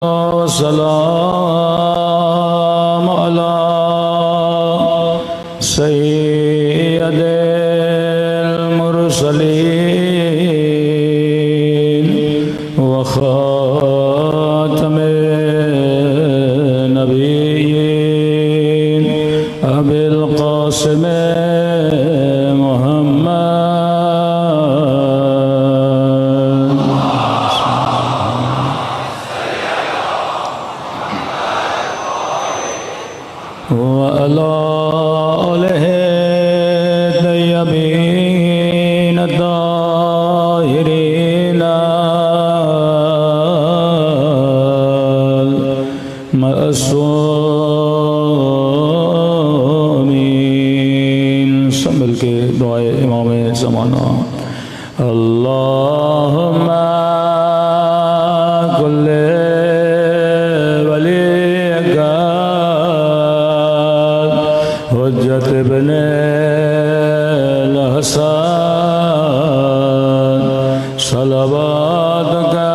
सलाम अला सय्यदिल मुरसलीन व खातमिन नबिय्यीन अबिल क़ासिम सब मिलके दुआए इमाम ज़माना। अल्लाहुम्मा कुल्ले वलिका हुज्जत इब्ने हसन सलवातुका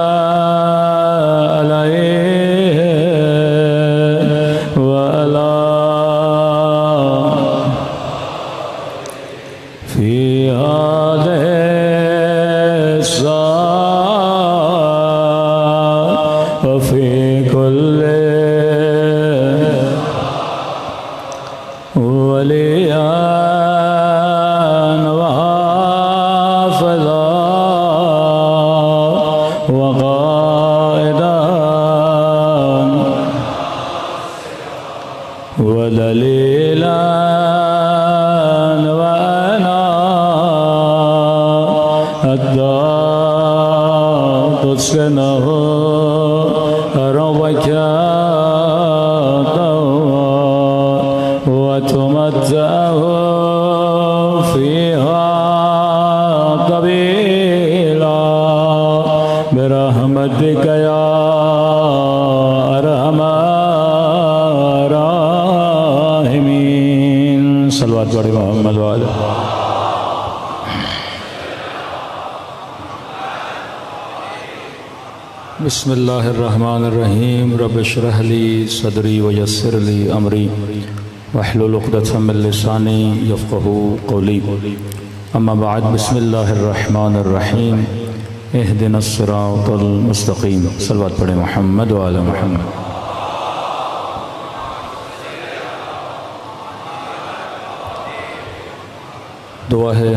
बिस्मिल्लाहिर्रहमानिर्रहीम रब्बि इश्रह ली सदरी व यस्सिर ली अमरी वहलुल उक़दतम मिन लिसानी यफ़क़हू क़ौली। अम्मा बाद बिस्मिल्लाहिर्रहमानिर्रहीम इहदिनस सिरातल मुस्तक़ीम। सल्लल्लाहु अलैहि मुहम्मद व अला मुहम्मद। दुआ है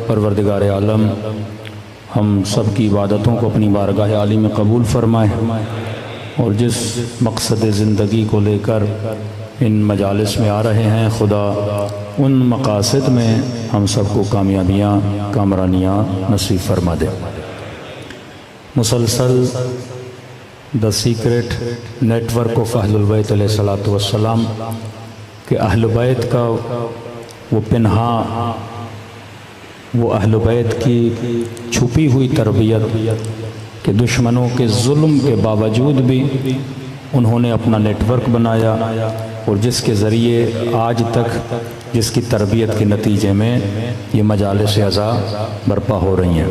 परवरदिगार आलम हम सब की इबादतों को अपनी बारगाह आली में कबूल फरमाए और जिस मकसद ज़िंदगी को लेकर इन मजालिस में आ रहे हैं खुदा उन मकासद में हम सबको कामयाबियाँ कामरानियाँ नसीब फरमा दे। मुसलसल द सीक्रेट नेटवर्क ऑफ अहलुल बैत अलैहिस्सलातु वस्सलाम के अहल बैत का वो पिन्हा वो अहल बैत की छुपी हुई तरबियत के दुश्मनों के जुल्म के बावजूद भी उन्होंने अपना नेटवर्क बनाया और जिसके ज़रिए आज तक जिसकी तरबियत के नतीजे में ये मजालिस अज़ा बर्पा हो रही हैं।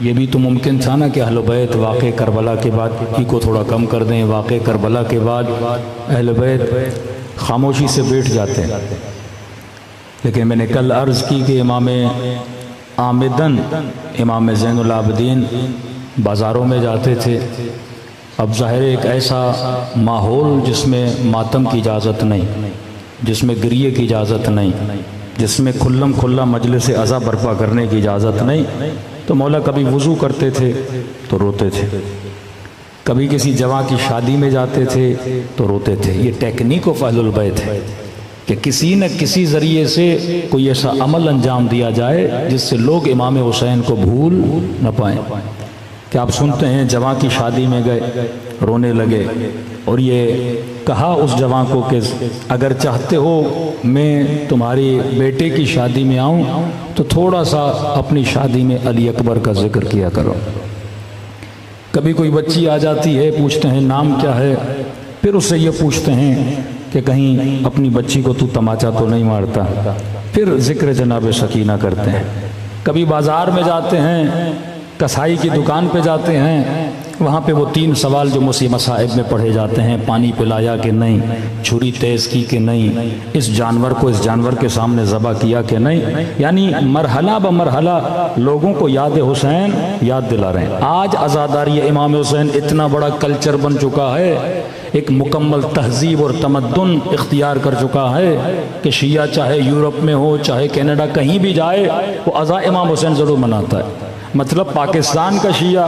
ये भी तो मुमकिन था ना कि अहल बैत वाक़े करबला के बाद की को थोड़ा कम कर दें। वाक़े करबला के बाद अहल बैत खामोशी से बैठ जाते हैं, लेकिन मैंने कल अर्ज़ की कि इमाम आमिदन इमाम ज़ैनुल आबिदीन बाज़ारों में जाते थे। अब ज़ाहिर एक ऐसा माहौल जिसमें मातम की इजाज़त नहीं, जिसमें गिरिए की इजाज़त नहीं, जिसमें खुल्लम खुल्ला मजलिस अज़ा बर्पा करने की इजाज़त नहीं, तो मौला कभी वज़ू करते थे तो रोते थे, कभी किसी जवां की शादी में जाते थे तो रोते थे। ये टेक्निक ऑफ अहलुल बैत है कि किसी न किसी ज़रिए से कोई ऐसा अमल अंजाम दिया जाए जिससे लोग इमाम हुसैन को भूल न पाएँ। कि आप सुनते हैं जवां की शादी में गए, रोने लगे और ये कहा उस जवां को कि अगर चाहते हो मैं तुम्हारी बेटे की शादी में आऊँ तो थोड़ा सा अपनी शादी में अली अकबर का जिक्र किया करो। कभी कोई बच्ची आ जाती है, पूछते हैं नाम क्या है, फिर उससे ये पूछते हैं कि कहीं अपनी बच्ची को तू तमाचा तो नहीं मारता, फिर जिक्र जनाब सकीना करते हैं। कभी बाज़ार में जाते हैं, कसाई की दुकान पे जाते हैं, वहाँ पे वो 3 सवाल जो मुसी मसाइब में पढ़े जाते हैं, पानी पिलाया कि नहीं, छुरी तेज़ की कि नहीं, इस जानवर को इस जानवर के सामने ज़बह किया कि नहीं, यानी मरहला ब मरहला लोगों को याद हुसैन याद दिला रहे हैं। आज अज़ादारी इमाम हुसैन इतना बड़ा कल्चर बन चुका है, एक मुकम्मल तहजीब और तमद्दुन इख्तियार कर चुका है कि शिया चाहे यूरोप में हो चाहे कनाडा कहीं भी जाए वो अज़ा इमाम हुसैन ज़रूर मनाता है। मतलब पाकिस्तान का शिया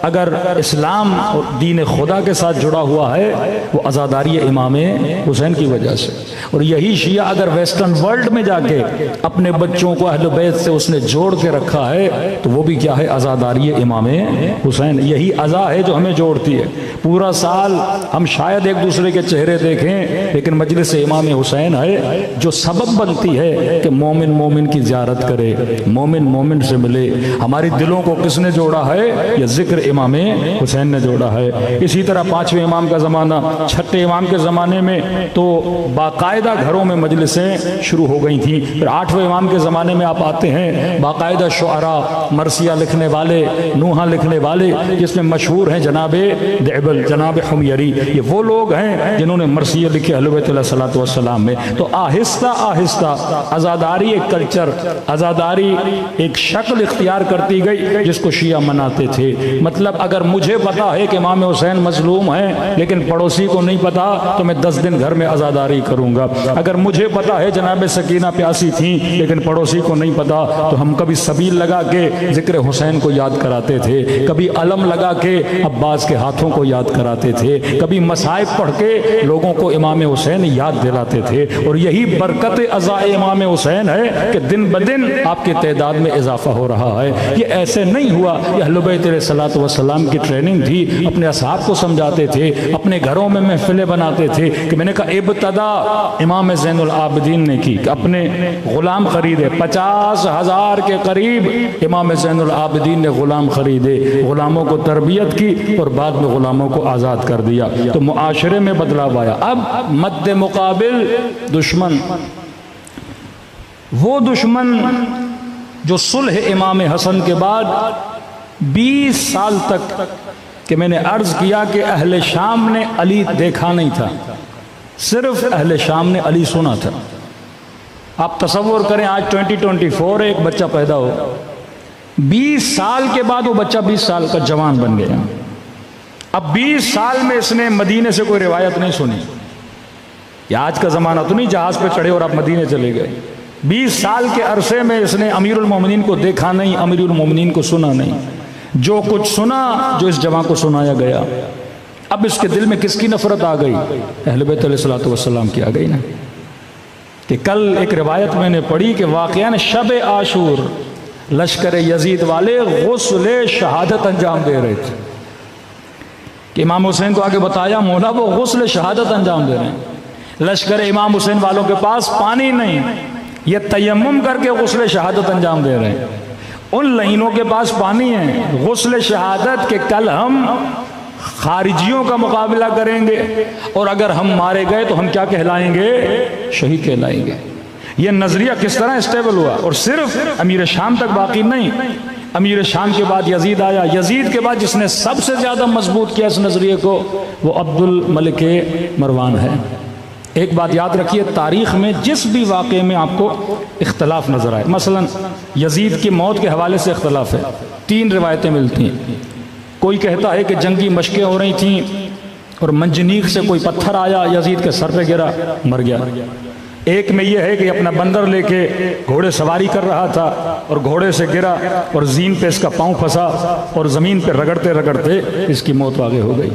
अगर इस्लाम और दीन खुदा के साथ जुड़ा हुआ है वो अज़ादारी इमाम हुसैन की वजह से। और यही शिया अगर वेस्टर्न वर्ल्ड में जाके अपने बच्चों को अहले बैत से उसने जोड़ के रखा है तो वो भी क्या है, अज़ादारी इमाम हुसैन। यही अज़ा है जो हमें जोड़ती है। पूरा साल हम शायद एक दूसरे के चेहरे देखें, लेकिन मजलिस इमाम हुसैन है जो सबब बनती है कि मोमिन मोमिन की ज़ियारत करे, मोमिन मोमिन से मिले। हमारी दिलों को किसने जोड़ा है? यह जिक्र इमाम हुसैन ने जोड़ा है। इसी तरह 5वें इमाम का ज़माना, 6ठे इमाम के ज़माने में तो बाकायदा घरों में मजलिसें शुरू हो गई थी। फिर 8वें इमाम के ज़माने में आप आते हैं, बाकायदा शुअरा, मरसिया लिखने वाले, नूहा लिखने वाले, जिसमें मशहूर हैं जनाबे देबल, जनाब हुमयरी। ये वो लोग हैं जिन्होंने मरसिया लिखे अहले बैत अलैहिस्सलातु वस्सलाम में। तो आहिस्ता आहिस्ता आज़ादारी एक कल्चर, आज़ादारी एक शक्ल इख्तियार करती गई जिसको शिया मनाते थे। मतलब अगर मुझे पता है कि इमाम हुसैन मजलूम है लेकिन पड़ोसी को नहीं पता तो मैं 10 दिन घर में आज़ादारी करूंगा। अगर मुझे पता है जनाब सकीना प्यासी थी लेकिन पड़ोसी को नहीं पता तो हम कभी सबील लगा के जिक्र हुसैन को याद कराते थे, कभी अलम लगा के अब्बास के हाथों को याद कराते थे, कभी मसाइब पढ़ के लोगों को इमाम हुसैन याद दिलाते थे। और यही बरकत अज़ा इमाम हुसैन है कि दिन ब दिन आपकी तादाद में इजाफा हो रहा है। ये ऐसे नहीं हुआ, ये अहले बैत अलैहिस्सलातु वस्सलाम की ट्रेनिंग थी। अपने असहाब को समझाते थे, अपने घरों में महफिलें बनाते थे। कि मैंने कहा इब्तदा इमाम ज़ैनुल आबिदीन ने की, अपने गुलाम खरीदे, 50,000 के करीब इमाम ज़ैनुल आबिदीन ने गुलाम खरीदे, गुलामों को तरबियत की और बाद में गुलामों को आज़ाद कर दिया। तो मुआशरे में बदलाव आया। अब मद्दे मुकाबिल दुश्मन, वो दुश्मन जो सुलह इमाम हसन के बाद 20 साल तक, कि मैंने अर्ज किया कि अहले शाम ने अली देखा नहीं था, सिर्फ अहले शाम ने अली सुना था। आप तसव्वुर करें आज 2024 एक बच्चा पैदा हो, 20 साल के बाद वो बच्चा 20 साल का जवान बन गया। अब 20 साल में इसने मदीने से कोई रिवायत नहीं सुनी। या आज का ज़माना तो नहीं जहाज़ पे चढ़े और आप मदीने चले गए। 20 साल के अरसे में इसने अमीरुल मोमिनीन को देखा नहीं, अमीरुल मोमिनीन को सुना नहीं। जो कुछ सुना जो इस जवान को सुनाया गया, अब इसके दिल में किसकी नफरत आ गई? अहले बैत अलैहिस्सलातु वस्सलाम की आ गई ना। कि कल एक रिवायत मैंने पढ़ी कि वाक़यान शब आशूर लश्कर यजीद वाले गुस्ल शहादत अंजाम दे रहे थे। कि इमाम हुसैन को आगे बताया, मौला वो गुस्ल शहादत अंजाम दे रहे हैं। लश्कर इमाम हुसैन वालों के पास पानी नहीं, ये तयम्मुम करके गुस्ल शहादत अंजाम दे रहे हैं। उन लहीनों के पास पानी है, गुस्ल शहादत के कल हम खारिजियों का मुकाबला करेंगे और अगर हम मारे गए तो हम क्या कहलाएंगे? शहीद कहलाएंगे। ये नजरिया किस तरह स्टेबल हुआ। और सिर्फ अमीर शाम तक बाकी नहीं, अमीर शाम के बाद यजीद आया। यजीद के बाद जिसने सबसे ज्यादा मजबूत किया इस नजरिए को वो अब्दुल मलिक मरवान है। एक बात याद रखिए, तारीख में जिस भी वाक़े में आपको इख्तलाफ नजर आए, मसलन यजीद की मौत के हवाले से इख्तलाफ है, 3 रिवायतें मिलती हैं। कोई कहता है कि जंगी मशकें हो रही थीं और मंजनीक से कोई पत्थर आया, यजीद के सर पे गिरा, मर गया। एक में यह है कि अपना बंदर लेके घोड़े सवारी कर रहा था और घोड़े से गिरा और जीन पे इसका पाँव फंसा और ज़मीन पे रगड़ते रगड़ते इसकी मौत आगे हो गई।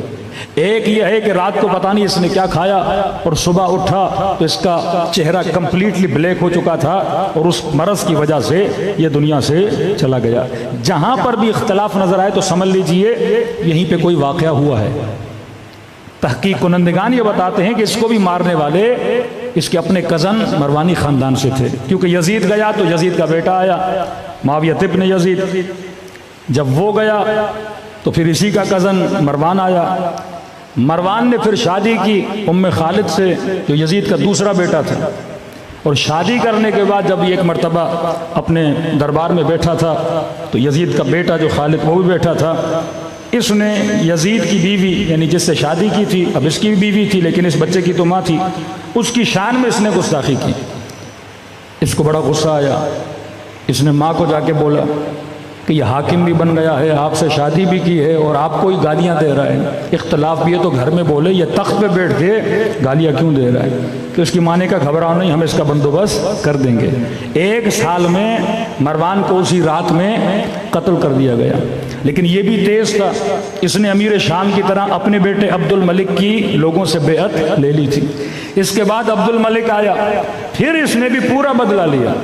एक यह है कि रात को पता नहीं इसने क्या खाया और सुबह उठा तो इसका चेहरा कंप्लीटली ब्लैक हो चुका था और उस मरज़ की वजह से ये दुनिया से चला गया। जहाँ पर भी इख्तलाफ नज़र आए तो समझ लीजिए यहीं पे कोई वाक़या हुआ है। तहकीक कुनंदगान ये बताते हैं कि इसको भी मारने वाले इसके अपने कज़न मरवानी ख़ानदान से थे, क्योंकि यजीद गया तो यजीद का बेटा आया मुआविया इब्न यजीद, जब वो गया तो फिर इसी का कज़न मरवान आया। मरवान ने फिर शादी की उम्मे खालिद से जो यजीद का दूसरा बेटा था, और शादी करने के बाद जब एक मरतबा अपने दरबार में बैठा था तो यजीद का बेटा जो खालिद वो भी बैठा था। इसने यजीद की बीवी यानी जिससे शादी की थी, अब इसकी भी बीवी थी लेकिन इस बच्चे की तो माँ थी, उसकी शान में इसने गुस्ताखी की। इसको बड़ा गुस्सा आया। इसने माँ को जाके बोला कि यह हाकिम भी बन गया है, आपसे शादी भी की है और आपको ही गालियाँ दे रहा है। इख्तलाफ भी है तो घर में बोले, ये तख्त पे बैठ के गालियाँ क्यों दे रहा है। तो उसकी माँ ने कहा घबराओ नहीं, हम इसका बंदोबस्त कर देंगे। 1 साल में मरवान को उसी रात में कत्ल कर दिया गया। लेकिन ये भी तेज़ था, इसने अमीर शाम की तरह अपने बेटे अब्दुल मलिक की लोगों से बेअत ले ली थी। इसके बाद अब्दुल मलिक आया, फिर इसने भी पूरा बदला लिया,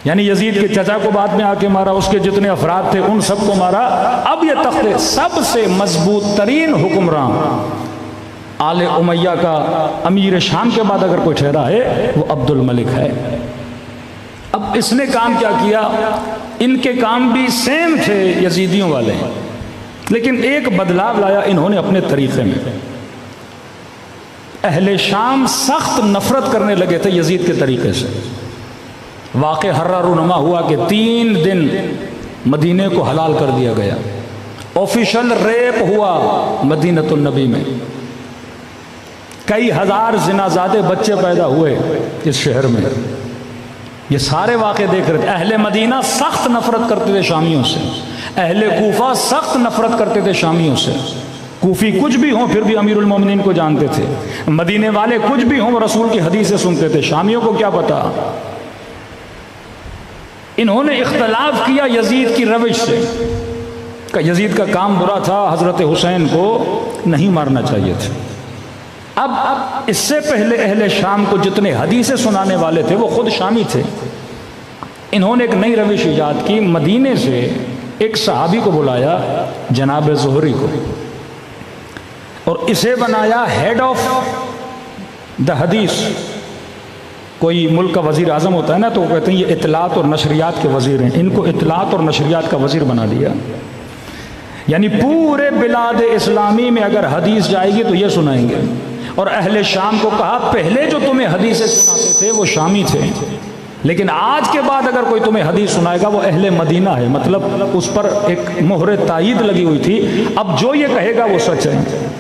यानी यजीद के चचा को बाद में आके मारा, उसके जितने अफराद थे उन सबको मारा। अब ये तख्ते सबसे मजबूत तरीन हुक्मरान आले उमैया का अमीर शाम के बाद अगर कोई ठहरा है वो अब्दुल मलिक है। अब इसने काम क्या किया, इनके काम भी सेम थे यजीदियों वाले, लेकिन एक बदलाव लाया इन्होंने अपने तरीक़े में। अहले शाम सख्त नफरत करने लगे थे यजीद के तरीक़े से। वाक़े हर्रा रूनमा हुआ कि 3 दिन मदीने को हलाल कर दिया गया। ऑफिशियल रेप हुआ मदीनतुन नबी में, कई हजार जिनाज़ादे बच्चे पैदा हुए इस शहर में। ये सारे वाक़े देख रहे थे। अहले मदीना सख्त नफरत करते थे शामियों से, अहले कूफा सख्त नफरत करते थे शामियों से। कूफी कुछ भी हों फिर भी अमीरुल मोमिनीन को जानते थे, मदीने वाले कुछ भी हों रसूल की हदीसें सुनते थे, शामियों को क्या पता। इन्होंने इख्तलाफ किया यजीद की रविश से, यजीद का काम बुरा था, हज़रत हुसैन को नहीं मारना चाहिए था। अब इससे पहले अहले शाम को जितने हदीसें सुनाने वाले थे वो खुद शामी थे। इन्होंने एक नई रविश ईजाद की, मदीने से एक सहाबी को बुलाया जनाब ज़ुहरी को, और इसे बनाया हेड ऑफ द हदीस। कोई मुल्क का वज़ीर आज़म होता है ना, तो वो कहते हैं ये इत्तलात और नशरियात के वज़ीर हैं, इनको इत्तलात और नशरियात का वज़ीर बना दिया। यानी पूरे बिलाद इस्लामी में अगर हदीस जाएगी तो ये सुनाएंगे। और अहले शाम को कहा पहले जो तुम्हें हदीसें सुनाते थे वो शामी थे, लेकिन आज के बाद अगर कोई तुम्हें हदीस सुनाएगा वो अहले मदीना है, मतलब उस पर एक मोहरे तायीद लगी हुई थी। अब जो ये कहेगा वो सच है।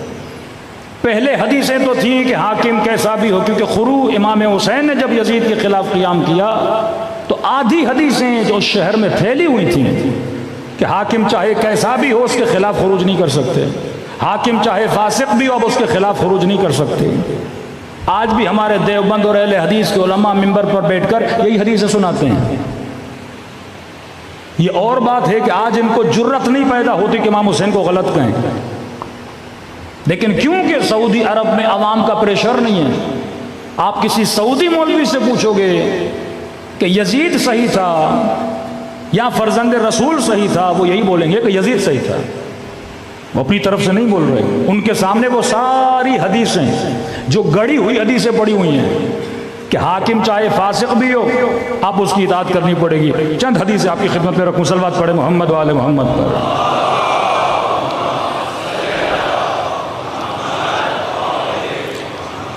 पहले हदीसें तो थी कि हाकिम कैसा भी हो, क्योंकि खुरू इमाम हुसैन ने जब यजीद के खिलाफ क़ियाम किया तो आधी हदीसें जो शहर में फैली हुई थी कि हाकिम चाहे कैसा भी हो उसके खिलाफ खुरूज नहीं कर सकते, हाकिम चाहे फासिक भी हो अब उसके खिलाफ खुरूज नहीं कर सकते। आज भी हमारे देवबंद और अहले हदीस के उलमा मिंबर पर बैठकर यही हदीसें सुनाते हैं। ये और बात है कि आज इनको जुर्रत नहीं पैदा होती कि इमाम हुसैन को गलत कहें, लेकिन क्योंकि सऊदी अरब में अवाम का प्रेशर नहीं है, आप किसी सऊदी मौलवी से पूछोगे कि यजीद सही था या फर्जंद रसूल सही था, वो यही बोलेंगे कि यजीद सही था। वो अपनी तरफ से नहीं बोल रहे, उनके सामने वो सारी हदीसें जो गढ़ी हुई हदीसें पड़ी हुई हैं कि हाकिम चाहे फासिक भी हो आप उसकी इताअत करनी पड़ेगी। चंद हदीसें आपकी खिदमत में रखूं, सलवात पढ़े मोहम्मद वाले मोहम्मद पर।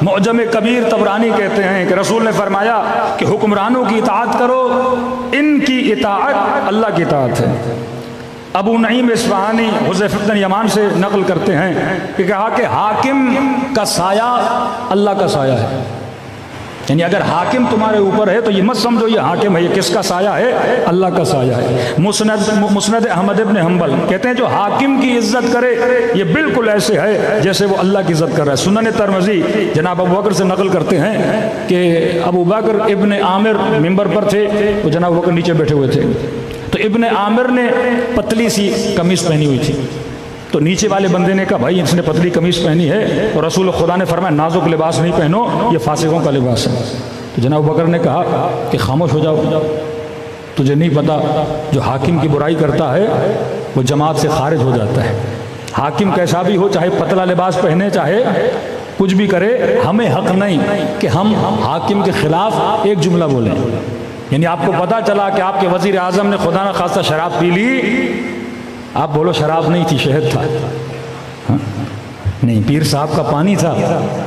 मुअज्जम कबीर तबरानी कहते हैं कि रसूल ने फरमाया कि हुक्मरानों की इताअत करो, इनकी इताअत अल्लाह की इताअत है। अबू नईम इस्फहानी हुज़ैफ़ा इब्न यमान से नकल करते हैं कि कहा कि हाकिम का साया अल्लाह का साया है, यानी अगर हाकिम तुम्हारे ऊपर है तो ये मत समझो ये हाकिम है, ये किसका साया है, अल्लाह का साया है। मुस्नद अहमद इब्न हंबल कहते हैं जो हाकिम की इज्जत करे ये बिल्कुल ऐसे है जैसे वो अल्लाह की इज्जत कर रहा है। सुनन तिरमिज़ी जनाब अबू बकर से नकल करते हैं कि अबू बकर इब्न आमिर मिंबर पर थे तो जनाब अबू बकर नीचे बैठे हुए थे, तो इब्न आमिर ने पतली सी कमीज़ पहनी हुई थी, तो नीचे वाले बंदे ने कहा भाई इसने पतली कमीज़ पहनी है और रसूल खुदा ने फरमाया नाजुक लिबास नहीं पहनो, ये फासिकों का लिबास है। तो जनाब बकर ने कहा कि खामोश हो जाओ, तुझे नहीं पता जो हाकिम की बुराई करता है वो जमात से खारिज हो जाता है। हाकिम कैसा भी हो, चाहे पतला लिबास पहने चाहे कुछ भी करे, हमें हक नहीं कि हम हाकिम के ख़िलाफ़ एक जुमला बोलें। यानी आपको पता चला कि आपके वज़ीर आज़म ने खुदा न खास्ता शराब पी ली, आप बोलो शराब नहीं थी शहद था। हाँ? नहीं, पीर साहब का पानी था,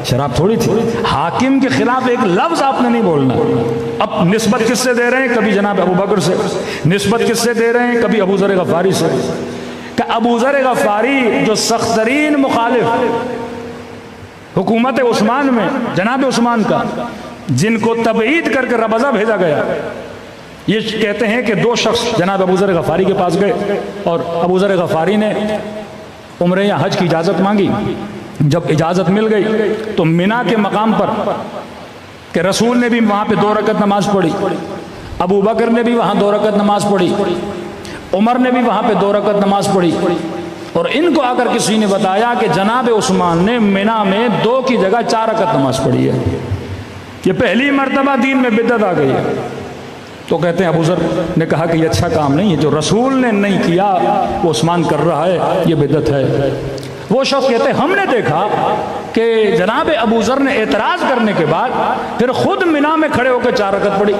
शराब थोड़ी थी। हाकिम के खिलाफ एक लफ्ज़ आपने नहीं बोलना। अब निस्बत किससे दे रहे हैं, कभी जनाब अबू बकर से, निस्बत किससे दे रहे हैं, कभी अबू ज़र गफ़ारी से। का अबू ज़र गफ़ारी जो सख्त तरीन मुखालिफ हुकूमत उस्मान में जनाब उस्मान का, जिनको तबईद करके रबज़ा भेजा गया, ये कहते हैं कि दो शख्स जनाब अबू ज़र गफ़ारी के पास गए और अबू ज़र गफ़ारी ने उम्रे या हज की इजाज़त मांगी। जब इजाज़त मिल गई तो मिना के मकाम पर कि रसूल ने भी वहाँ पे 2 रकत नमाज पढ़ी, अबू बकर ने भी वहाँ 2 रकत नमाज पढ़ी, उमर ने भी वहाँ पे 2 रकत नमाज पढ़ी, और इनको आकर किसी ने बताया कि जनाब उस्मान ने मिना में 2 की जगह 4 रकत नमाज पढ़ी है। ये पहली मर्तबा दीन में बिदअत आ गई है। तो कहते हैं अबू ज़र ने कहा कि ये अच्छा काम नहीं है, जो रसूल ने नहीं किया वो उस्मान कर रहा है, ये बिदअत है। वो शख्स कहते हैं हमने देखा कि जनाब अबू ज़र ने एतराज़ करने के बाद फिर खुद मिना में खड़े होकर 4 रकत पढ़ी।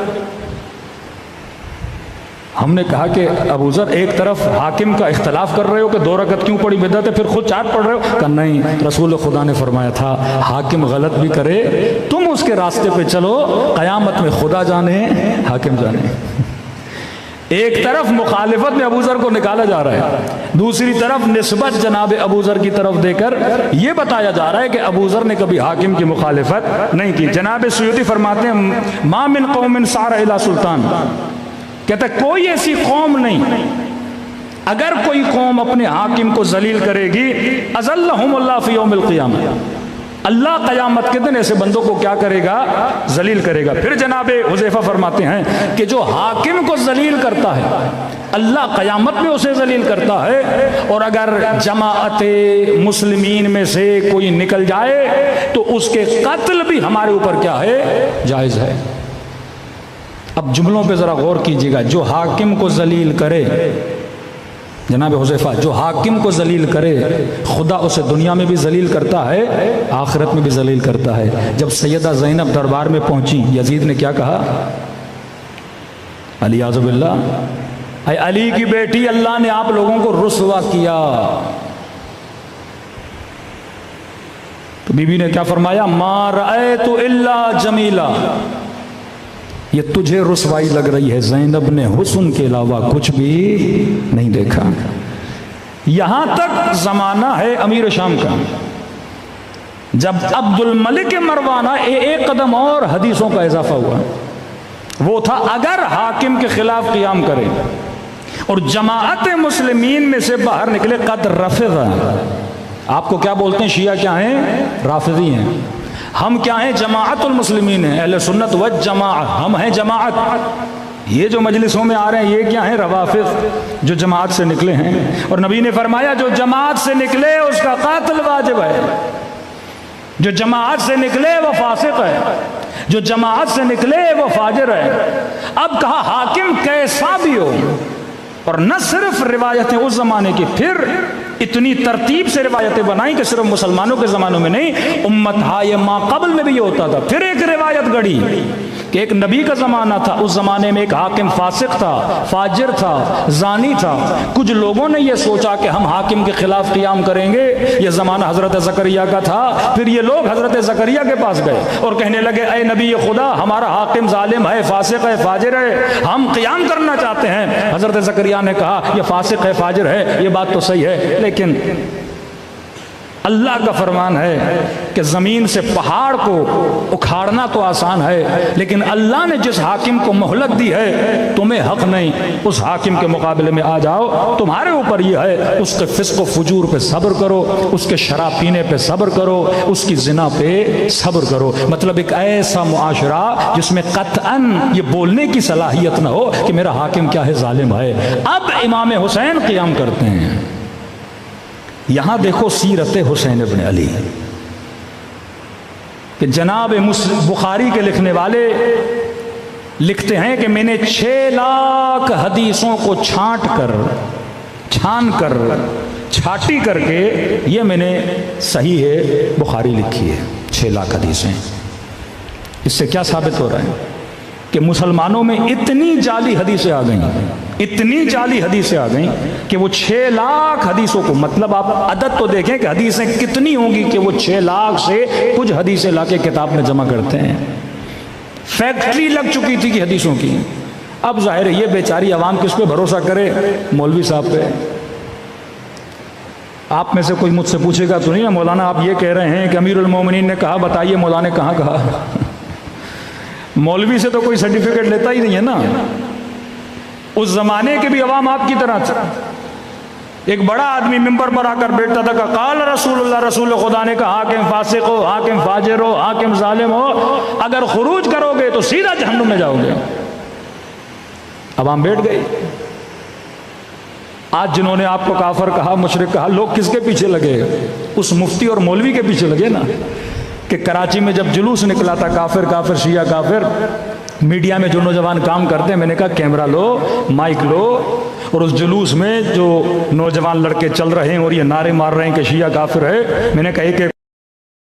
हमने कहा कि अबू ज़र एक तरफ हाकिम का इख्तलाफ कर रहे हो कि 2 रकत क्यों पढ़ी बिदअत है, फिर खुद 4 पढ़ रहे हो। कहा नहीं, रसूल खुदा ने फरमाया था हाकिम गलत भी करे तुम उसके रास्ते पे चलो, क़यामत में खुदा जाने हाकिम जाने। एक तरफ मुखालिफत में अबू ज़र को निकाला जा रहा है, दूसरी तरफ निस्बत जनाब अबू ज़र की तरफ देकर यह बताया जा रहा है कि अबू ज़र ने कभी हाकिम की मुखालिफत नहीं की। जनाब सुयूती फरमाते हैं मा मिन कौमिन सारा इला सुल्तान, कहते कोई ऐसी कौम नहीं, अगर कोई कौम अपने हाकिम को जलील करेगी अज़ल्लहुमुल्लाह फी यौमिल क़ियामह, अल्लाह क़यामत के दिन ऐसे बंदों को क्या करेगा, जलील करेगा। फिर जनाब हुज़ैफ़ा फरमाते हैं कि जो हाकिम को जलील करता है अल्लाह क़यामत में उसे जलील करता है, और अगर जमाअत मुस्लिमीन में से कोई निकल जाए तो उसके कत्ल भी हमारे ऊपर क्या है, जायज़ है। अब जुमलों पे ज़रा गौर कीजिएगा, जो हाकिम को जलील करे, जनाब हुज़ैफ़ा जो हाकिम को जलील करे खुदा उसे दुनिया में भी जलील करता है, आखिरत में भी जलील करता है। जब सैयदा ज़ैनब दरबार में पहुंची, यजीद ने क्या कहा, अली आज़ुबिल्लाह, अली की बेटी अल्लाह ने आप लोगों को रुसवा किया। तो बीबी ने क्या फरमाया, मा रअयतु इल्ला जमीला, ये तुझे रुसवाई लग रही है, ज़ैनब ने हुस्न के अलावा कुछ भी नहीं देखा। यहां तक जमाना है अमीर शाम का, जब अब्दुल मलिक मरवाना एक कदम और हदीसों का इजाफा हुआ, वो था अगर हाकिम के खिलाफ क़ियाम करे और जमाअत मुस्लिमीन में से बाहर निकले कद रफ़िज़ा, आपको क्या बोलते हैं, शिया क्या हैं, राफ़िज़ी हैं, हम क्या हैं, जमाअतुल मुस्लिमीन हैं, अहले सुन्नत व जमाअत, हम हैं जमाअत। ये जो मजलिसों में आ रहे हैं ये क्या हैं, रवाफिज़, जो जमाअत से निकले हैं। और नबी ने फरमाया जो जमाअत से निकले उसका कातिल वाजिब है, जो जमाअत से निकले वो फासिक है, जो जमाअत से निकले वो फाजिर है। अब कहा हाकिम कैसा भी हो, और न सिर्फ रिवायतें उस जमाने की, फिर इतनी तरतीब से रिवायतें बनाई कि सिर्फ मुसलमानों के ज़मानों में नहीं, उम्मत हाय मा कबल में भी ये होता था। फिर एक रिवायत गढ़ी कि एक नबी का ज़माना था, उस ज़माने में एक हाकिम फासिक था, फाजिर था, जानी था। कुछ लोगों ने यह सोचा कि हम हाकिम के खिलाफ क़ियाम करेंगे, यह ज़माना हज़रत ज़करिया का था। फिर ये लोग हज़रत ज़करिया के पास गए और कहने लगे ऐ नबी खुदा, हमारा हाकिम जालिम है, फासिक है, फाजिर है, हम क़ियाम करना चाहते हैं। हज़रत ज़करिया ने कहा यह फासिक है, फाजिर है, ये बात तो सही है, लेकिन अल्लाह का फरमान है कि ज़मीन से पहाड़ को उखाड़ना तो आसान है, लेकिन अल्लाह ने जिस हाकिम को मोहलत दी है तुम्हें हक नहीं, उस हाकिम के मुकाबले में आ जाओ, तुम्हारे ऊपर यह है उसके फिस्क व फुजूर पे सब्र करो, उसके शराब पीने पे सब्र करो, उसकी जिना पे सब्र करो। मतलब एक ऐसा मुआशरा जिसमें कतअन ये बोलने की सलाहियत ना हो कि मेरा हाकिम क्या है, जालिम है। अब इमाम हुसैन क़ियाम करते हैं, यहां देखो सीरत हुसैन इब्न अली कि जनाब बुखारी के लिखने वाले लिखते हैं कि मैंने 6 लाख हदीसों को छान कर छाटी करके ये मैंने सही है बुखारी लिखी है। 6 लाख हदीसें। इससे क्या साबित हो रहा है कि मुसलमानों में इतनी जाली हदीसें आ गई, इतनी जाली हदीसें आ गई कि वो 6 लाख हदीसों को, मतलब आप अदद तो देखें कि हदीसें कितनी होंगी कि वो 6 लाख से कुछ हदीसें लाके किताब में जमा करते हैं। फैक्ट्री लग चुकी थी कि हदीसों की। अब जाहिर है ये बेचारी आवाम किस पे भरोसा करे, मौलवी साहब पे। आप में से कोई मुझसे पूछेगा तो नहीं ना, मौलाना आप ये कह रहे हैं कि अमीरुल मोमिनीन ने कहा, बताइए मौलाना ने कहाँ कहा? मौलवी से तो कोई सर्टिफिकेट लेता ही नहीं है ना। उस जमाने के भी अवाम आपकी तरह थे। एक बड़ा आदमी मिंबर पर आकर बैठता था, काल रसूलुल्लाह, रसूल खुदा ने कहा, हाकिम फासिक हो, हाकिम फाजिर हो, हाकिम जालिम हो, अगर खुरूज करोगे तो सीधा जहन्नुम में जाओगे। अवाम बैठ गई। आज जिन्होंने आपको काफिर कहा, मुशरिक कहा, लोग किसके पीछे लगे? उस मुफ्ती और मौलवी के पीछे लगे ना। कि कराची में जब जुलूस निकला था, काफिर काफिर शिया काफिर, मीडिया में जो नौजवान काम करते हैं, मैंने कहा कैमरा लो, माइक लो, और उस जुलूस में जो नौजवान लड़के चल रहे हैं और ये नारे मार रहे हैं कि शिया काफिर है, मैंने कहा एक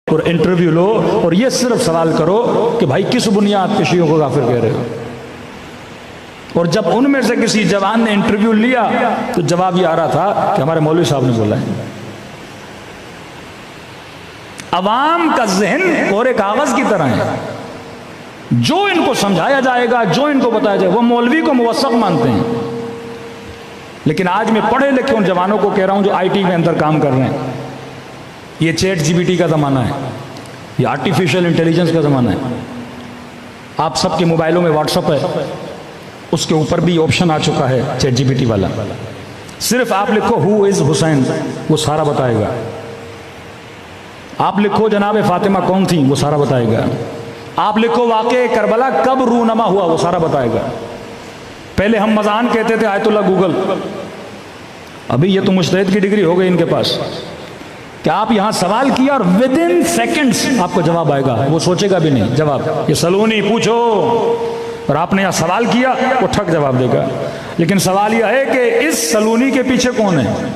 और इंटरव्यू लो और ये सिर्फ सवाल करो कि भाई किस बुनियाद पे शियों को काफिर कह रहे हो। और जब उनमें से किसी जवान ने इंटरव्यू लिया तो जवाब ये आ रहा था कि हमारे मौलवी साहब ने बोला है। अवाम का जहन कोरे कागज की तरह है, जो इनको समझाया जाएगा, जो इनको बताया जाएगा, वो मौलवी को मुवस्सक मानते हैं। लेकिन आज मैं पढ़े लिखे उन जवानों को कह रहा हूं जो आईटी के अंदर काम कर रहे हैं, ये चैट जीपीटी का ज़माना है, ये आर्टिफिशियल इंटेलिजेंस का ज़माना है। आप सबके मोबाइलों में व्हाट्सअप है, उसके ऊपर भी ऑप्शन आ चुका है चैट जीपीटी वाला। सिर्फ आप लिखो हु इज़ हुसैन, वो सारा बताएगा। आप लिखो जनाब फातिमा कौन थी, वो सारा बताएगा। आप लिखो वाक़े करबला कब रूनमा हुआ, वो सारा बताएगा। पहले हम मजान कहते थे आयतुल्लाह गूगल, अभी ये तो मुजतहिद की डिग्री हो गई इनके पास कि आप यहां सवाल किया और विद इन सेकेंड्स आपको जवाब आएगा, वो सोचेगा भी नहीं जवाब। ये सलूनी पूछो और आपने यहां सवाल किया, वो ठक जवाब देगा। लेकिन सवाल यह है कि इस सलूनी के पीछे कौन है?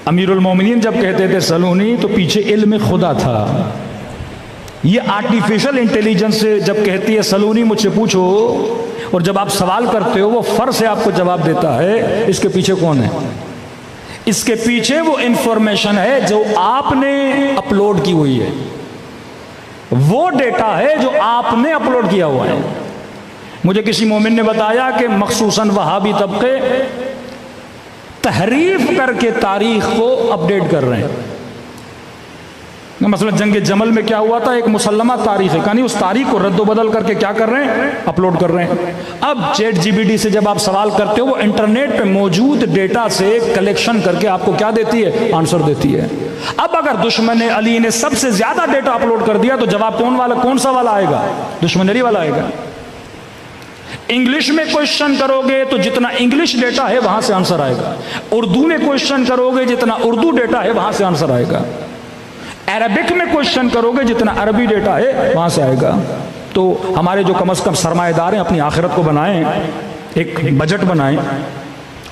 अमीरुल मोमिनीन जब कहते थे सलूनी, तो पीछे इल्म खुदा था। ये आर्टिफिशियल इंटेलिजेंस से जब कहती है सलूनी मुझसे पूछो, और जब आप सवाल करते हो वो फर से आपको जवाब देता है, इसके पीछे कौन है? इसके पीछे वो इंफॉर्मेशन है जो आपने अपलोड की हुई है, वो डेटा है जो आपने अपलोड किया हुआ है। मुझे किसी मोमिन ने बताया कि मखसूसन वहाबी तबके तहरीफ करके तारीख को अपडेट कर रहे हैं। मसलन जंग जमल में क्या हुआ था, एक मुसल्लमा तारीख है, यानी उस तारीख को रद्द बदल करके क्या कर रहे हैं, अपलोड कर रहे हैं। अब चैट जीपीटी से जब आप सवाल करते हो, वो इंटरनेट पे मौजूद डेटा से कलेक्शन करके आपको क्या देती है, आंसर देती है। अब अगर दुश्मन अली ने सबसे ज्यादा डेटा अपलोड कर दिया तो जवाब कौन सा वाला आएगा? दुश्मन अली वाला आएगा। इंग्लिश में क्वेश्चन करोगे तो जितना इंग्लिश डेटा है वहां से आंसर आएगा। उर्दू में क्वेश्चन करोगे जितना उर्दू डेटा है वहां से आंसर आएगा। अरबिक में क्वेश्चन करोगे जितना अरबी डेटा है वहां से आएगा। तो हमारे जो कम से कम सरमाएदार हैं, अपनी आखिरत को बनाएं, एक बजट बनाएं,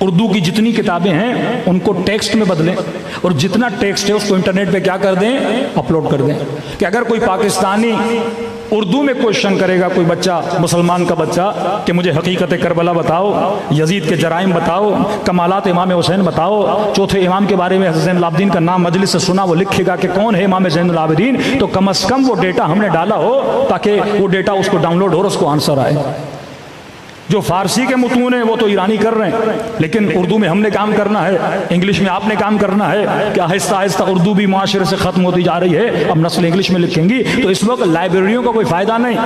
उर्दू की जितनी किताबें हैं उनको टेक्स्ट में बदलें, और जितना टेक्स्ट है उसको इंटरनेट पे क्या कर दें, अपलोड कर दें। कि अगर कोई पाकिस्तानी उर्दू में क्वेश्चन करेगा, कोई बच्चा, मुसलमान का बच्चा, कि मुझे हकीकत करबला बताओ, यजीद के जराइम बताओ, कमालात इमाम हुसैन बताओ, चौथे इमाम के बारे में ज़ैनुल आबिदीन का नाम मजलिस से सुना, वो लिखेगा कि कौन है इमाम ज़ैनुल आबिदीन, तो कम से कम वो डेटा हमने डाला हो ताकि वो डेटा उसको डाउनलोड हो और उसको आंसर आए। जो फारसी के मुतून है वो तो ईरानी कर रहे हैं, लेकिन उर्दू में हमने काम करना है, इंग्लिश में आपने काम करना है कि आहिस्ता आहिस्ता उर्दू भी मुआशरे से खत्म होती जा रही है। अब नस्ल इंग्लिश में लिखेंगी, तो इस वक्त लाइब्रेरियों का कोई फायदा नहीं।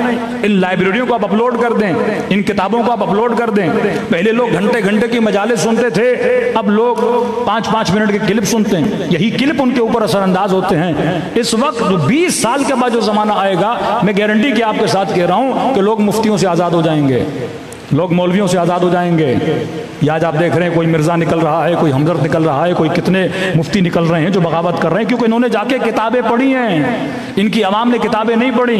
इन लाइब्रेरियों को आप अपलोड कर दें, इन किताबों को आप अपलोड कर दें। पहले लोग घंटे घंटे की मजालिस सुनते थे, अब लोग 5-5 मिनट के क्लिप सुनते हैं। यही क्लिप उनके ऊपर असरअंदाज होते हैं। इस वक्त 20 साल के बाद जो जमाना आएगा, मैं गारंटी के आपके साथ कह रहा हूं कि लोग मुफ्तियों से आजाद हो जाएंगे, लोग मौलवियों से आज़ाद हो जाएंगे। आज आप देख रहे हैं कोई मिर्ज़ा निकल रहा है, कोई हमदर्द निकल रहा है, कोई कितने मुफ्ती निकल रहे हैं जो बगावत कर रहे हैं, क्योंकि इन्होंने जाके किताबें पढ़ी हैं, इनकी आवाम ने किताबें नहीं पढ़ी।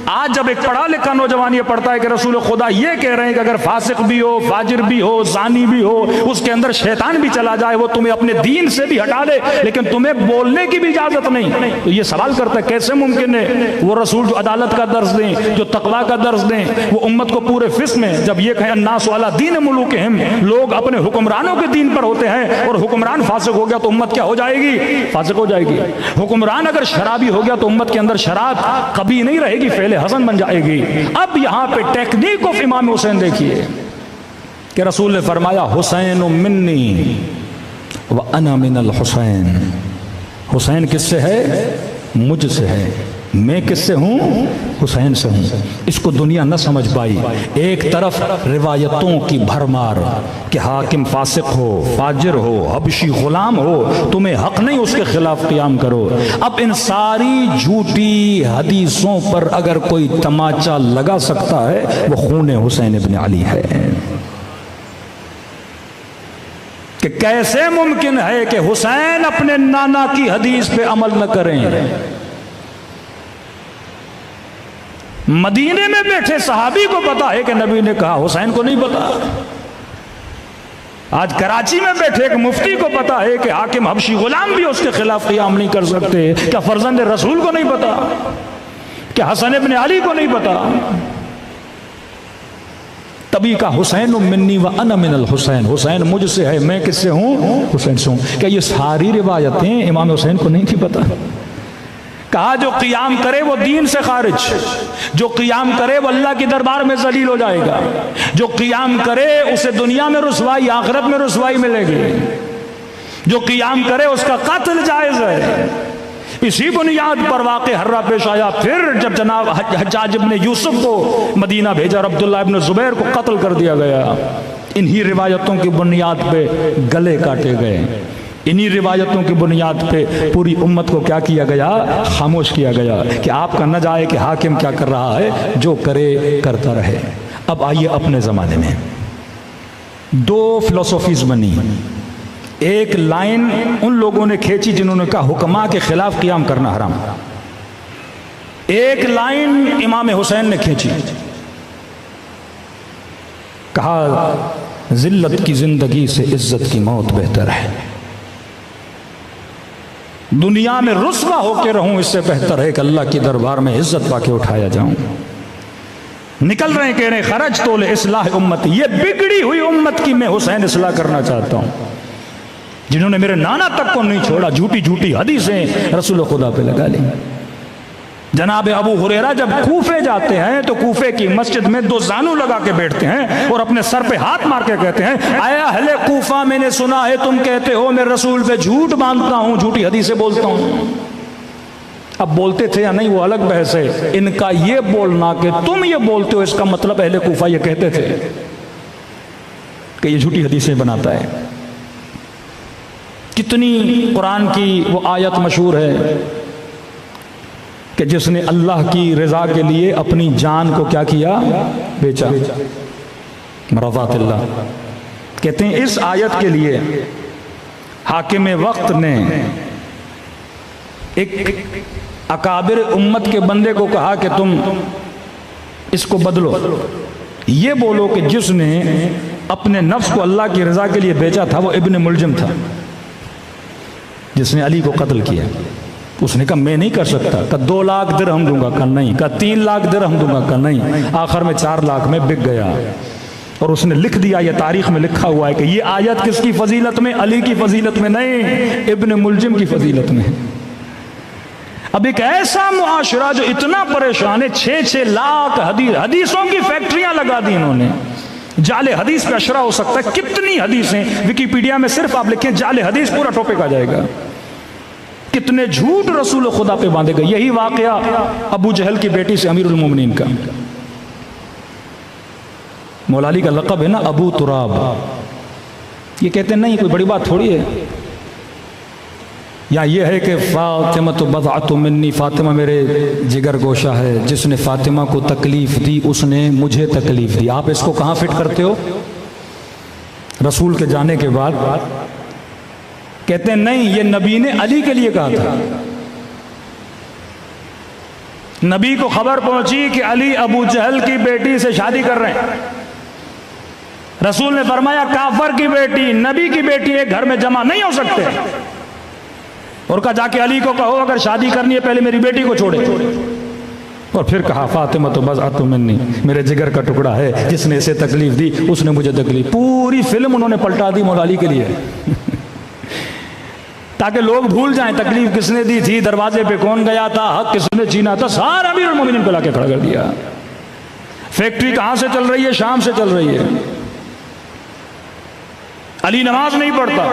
आज जब एक पढ़ा लिखा नौजवान ये पढ़ता है कि रसूल खुदा ये कह रहे हैं कि अगर फासिक भी हो, फाजिर भी हो, ज़ानी भी हो, उसके अंदर शैतान भी चला जाए, वो तुम्हें अपने दीन से भी हटा दे, लेकिन तुम्हें बोलने की भी इजाज़त नहीं, तो ये सवाल करता है कैसे मुमकिन है वो रसूल जो अदालत का दर्ज दें, जो तकवा का दर्ज दें, वो उम्मत को पूरे फिस्क में, जब ये कहें अन्नास वाला दीन मुलूकिहिम, लोग अपने हुक्मरानों के दीन पर होते हैं, और हुक्मरान फासिक हो गया तो उम्मत क्या हो जाएगी, फासिक हो जाएगी। हुक्मरान अगर शराबी हो गया तो उम्मत के अंदर शराब कभी नहीं रहेगी, फेले हसन बन जाएगी। अब यहां पे टेक्निक ऑफ इमाम हुसैन देखिए कि रसूल ने फरमाया हुसैन मिन्नी, व अना मिनल हुसैन, हुसैन किससे है? मुझसे है। मैं किससे हूँ? हुसैन से हूँ। इसको दुनिया न समझ पाई। एक तरफ रिवायतों की भरमार कि हाकिम फासिक हो, फाजिर हो, हबशी गुलाम हो, तुम्हें हक नहीं उसके खिलाफ क़ियाम करो। अब इन सारी झूठी हदीसों पर अगर कोई तमाचा लगा सकता है वो खून हुसैन इब्न अली है। कि कैसे मुमकिन है कि हुसैन अपने नाना की हदीस पे अमल न करें। मदीने में बैठे सहाबी को पता है कि नबी ने कहा, हुसैन को नहीं पता। आज कराची में बैठे एक मुफ्ती को पता है कि हाकिम हबशी गुलाम भी उसके खिलाफ क़ियाम नहीं कर सकते। क्या फर्जंद रसूल को नहीं पता? क्या हसन इब्न अली को नहीं पता? तभी का हुसैन मिन्नी व अना मिनल हुसैन, हुसैन मुझसे है, मैं किससे हूँ? हुसैन से हूँ। क्या ये सारी रिवायतें इमाम हुसैन को नहीं थी पता? कहा जो क़ियाम करे वो दीन से खारिज, जो क़ियाम करे वो अल्लाह के दरबार में जलील हो जाएगा, जो क़ियाम करे उसे दुनिया में रुसवाई आखिरत में रुसवाई मिलेगी, जो क़ियाम करे उसका कत्ल जायज़ है। इसी बुनियाद पर वाक़े हर्रा पेश आया। फिर जब जनाब हज्जाज इब्न यूसुफ को मदीना भेजा और अब्दुल्लाह इब्न ज़ुबैर को कत्ल कर दिया गया। इन्हीं रिवायतों की बुनियाद पे गले काटे गए। इन्हीं रिवायतों की बुनियाद पे पूरी उम्मत को क्या किया गया? खामोश किया गया कि आपका न जाए कि हाकिम क्या कर रहा है, जो करे करता रहे। अब आइए अपने ज़माने में दो फिलोसॉफीज़ बनी। एक लाइन उन लोगों ने खींची जिन्होंने कहा हुक्मा के खिलाफ क़ियाम करना हराम। एक लाइन इमाम हुसैन ने खींची, कहा जिल्लत की जिंदगी से इज्जत की मौत बेहतर है। दुनिया में रुस्वा होके रहूं इससे बेहतर है कि अल्लाह की दरबार में इज्जत पाके उठाया जाऊं। निकल रहे कह रहे खरज तोले इस्लाह उम्मत, ये बिगड़ी हुई उम्मत की मैं हुसैन इस्लाह करना चाहता हूं, जिन्होंने मेरे नाना तक को नहीं छोड़ा। झूठी झूठी हदीसें रसूल खुदा पे लगा ली। जनाब अबू हुरैरा जब कूफे जाते हैं तो कूफे की मस्जिद में दो जानू लगा के बैठते हैं और अपने सर पे हाथ मार के कहते हैं, आया अहले कूफा मैंने सुना है तुम कहते हो मैं रसूल पे झूठ बांधता हूं, झूठी हदीसें बोलता हूं। अब बोलते थे या नहीं वो अलग बहस है। इनका ये बोलना कि तुम ये बोलते हो इसका मतलब अहले कूफा ये कहते थे कि ये झूठी हदीसें बनाता है। कितनी कुरान की वो आयत मशहूर है कि जिसने अल्लाह की रजा के लिए अपनी जान को क्या किया? बेचा। मरज़ातिल्लाह कहते हैं इस आयत के लिए हाकिम वक्त ने एक अकाबिर उम्मत के बंदे को कहा कि तुम इसको बदलो, ये बोलो कि जिसने अपने नफ्स को अल्लाह की रजा के लिए बेचा था वो इब्न मुलजिम था, जिसने अली को कत्ल किया। उसने कहा मैं नहीं कर सकता। कहा 2 लाख दिरहम दूंगा। कहा नहीं। कहा 3 लाख दिरहम दूंगा। कहा नहीं। आखिर में 4 लाख में बिक गया। और उसने लिख दिया, यह तारीख में लिखा हुआ है कि ये आयत किसकी फजीलत में? अली की फजीलत में नहीं, इब्न मुलजिम की फजीलत में। अब एक ऐसा मुआशरा जो इतना परेशान है, 6-6 लाख हदीसों की फैक्ट्रियां लगा दी इन्होंने। जाले हदीस पे अशरा हो सकता है। कितनी हदीसें विकिपीडिया में सिर्फ आप लिखें जाले हदीस पूरा टॉपिक आ जाएगा। कितने झूठ रसूल खुदा पे बांधे गए। यही वाकया अबू जहल की बेटी से अमीरुल मोमिनीन का। मौला अली का लक़ब है ना अबू तुराब। ये कहते नहीं कोई बड़ी बात थोड़ी है। या ये है कि फातिमा तो बज़अतु मिन्नी, फातिमा मेरे जिगर गोशा है। जिसने फातिमा को तकलीफ दी उसने मुझे तकलीफ दी। आप इसको कहाँ फिट करते हो? रसूल के जाने के बाद कहते हैं नहीं, ये नबी ने अली के लिए कहा था। नबी को खबर पहुंची कि अली अबू जहल की बेटी से शादी कर रहे हैं। रसूल ने फरमाया काफर की बेटी नबी की बेटी एक घर में जमा नहीं हो सकते। और कहा जाके अली को कहो अगर शादी करनी है पहले मेरी बेटी को छोड़े। और फिर कहा फातिमा तो बज़अतु मिन्नी, मेरे जिगर का टुकड़ा है। जिसने इसे तकलीफ दी उसने मुझे तकलीफ। पूरी फिल्म उन्होंने पलटा दी मौला अली के लिए ताकि लोग भूल जाएं तकलीफ किसने दी थी, दरवाजे पे कौन गया था, हक किसने छीना था। सारा अमीरुल मोमिनीन को लाके खड़ा कर दिया। फैक्ट्री कहां से चल रही है? शाम से चल रही है। अली नमाज नहीं पढ़ता,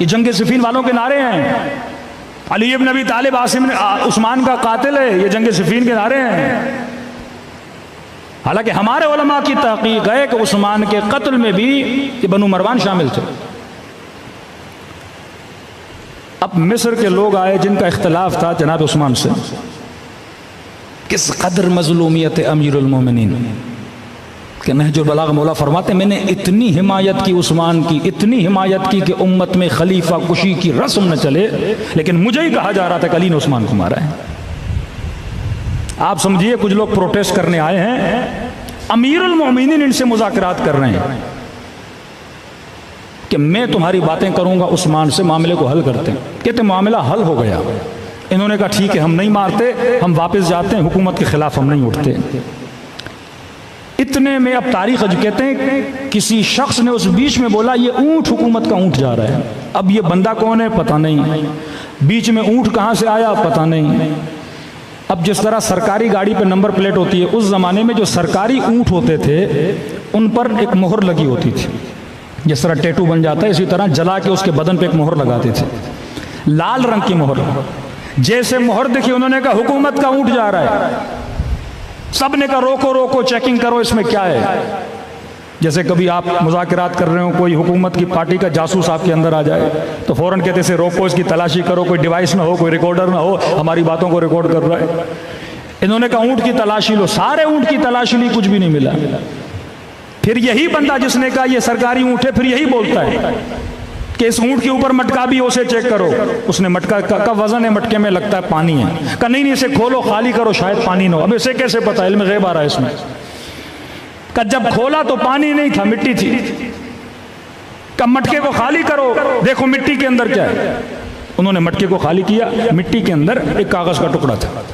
ये जंग सिफीन वालों के नारे हैं। अली इब्न अबी तालिब आसिम उस्मान का कातिल है, ये जंग सिफीन के नारे हैं। हालांकि हमारे उलमा की तहकीक है कि उस्मान के कत्ल में भी ये बनु मरवान शामिल थे। अब मिस्र के लोग आए जिनका इख्तलाफ था जनाब उस्मान से, किस कदर मजलूमियत अमीरुल मोमिनीन कि नहजुल बलाग मौला फरमाते मैंने इतनी हिमायत की उस्मान की, इतनी हिमायत की कि उम्मत में खलीफा कुशी की रस्म न चले, लेकिन मुझे ही कहा जा रहा था कि अली ने उस्मान को मारा है। आप समझिए कुछ लोग प्रोटेस्ट करने आए हैं, अमीरुल मोमिनीन इनसे मुज़ाकरात कर रहे हैं कि मैं तुम्हारी बातें करूंगा, उस्मान से मामले को हल करते हैं। कहते मामला हल हो गया। इन्होंने कहा ठीक है, हम नहीं मारते, हम वापस जाते हैं, हुकूमत के खिलाफ हम नहीं उठते। इतने में अब तारीख कहते हैं किसी शख्स ने उस बीच में बोला ये ऊंट हुकूमत का ऊंट जा रहा है। अब ये बंदा कौन है पता नहीं, बीच में ऊंट कहां से आया पता नहीं। अब जिस तरह सरकारी गाड़ी पे नंबर प्लेट होती है, उस जमाने में जो सरकारी ऊंट होते थे उन पर एक मोहर लगी होती थी, जिस तरह टैटू बन जाता है इसी तरह जला के उसके बदन पे एक मोहर लगाते थे, लाल रंग की मोहर। जैसे मोहर देखी उन्होंने कहा हुकूमत का ऊंट जा रहा है। सब ने कहा रोको रोको, चेकिंग करो इसमें क्या है। जैसे कभी आप मुज़ाकरात कर रहे हो, कोई हुकूमत की पार्टी का जासूस आपके अंदर आ जाए तो फौरन कहते से रोको, इसकी तलाशी करो, कोई डिवाइस ना हो, कोई रिकॉर्डर ना हो, हमारी बातों को रिकॉर्ड कर रहा है। इन्होंने कहा ऊंट की तलाशी लो, सारे ऊंट की तलाशी ली, कुछ भी नहीं मिला। फिर यही बंदा जिसने कहा ये सरकारी ऊंट है, फिर यही बोलता है कि इस ऊंट के ऊपर मटका भी, उसे चेक करो। उसने मटका का वजन है, मटके में लगता है पानी है। कहा नहीं, इसे खोलो, खाली करो, शायद पानी ना हो। अब इसे कैसे पता, इल्म गैब आ रहा है इसमें। का जब खोला तो पानी नहीं था, मिट्टी थी। का मटके को खाली करो, देखो मिट्टी के अंदर क्या है। उन्होंने मटके को खाली किया, मिट्टी के अंदर एक कागज का टुकड़ा था।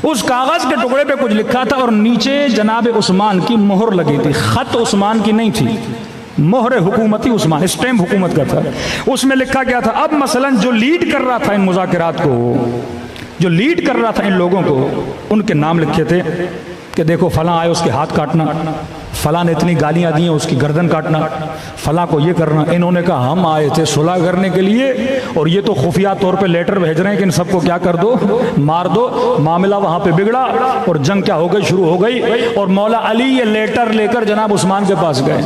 उस कागज के टुकड़े पे कुछ लिखा था और नीचे जनाब उस्मान की मोहर लगी थी। खत उस्मान की नहीं थी, मोहर हुकूमती उस्मान, स्टैम्प हुकूमत का था। उसमें लिखा गया था, अब मसलन जो लीड कर रहा था इन मुज़ाकरात को, जो लीड कर रहा था इन लोगों को, उनके नाम लिखे थे कि देखो फलां आए उसके हाथ काटना, फलां ने इतनी गालियां दी हैं उसकी गर्दन काटना, फलां को ये करना। इन्होंने कहा हम आए थे सुलह करने के लिए और ये तो खुफिया तौर पे लेटर भेज रहे हैं कि इन सबको क्या कर दो, मार दो। मामला वहां पे बिगड़ा और जंग क्या हो गई, शुरू हो गई। और मौला अली ये लेटर लेकर जनाब उस्मान के पास गए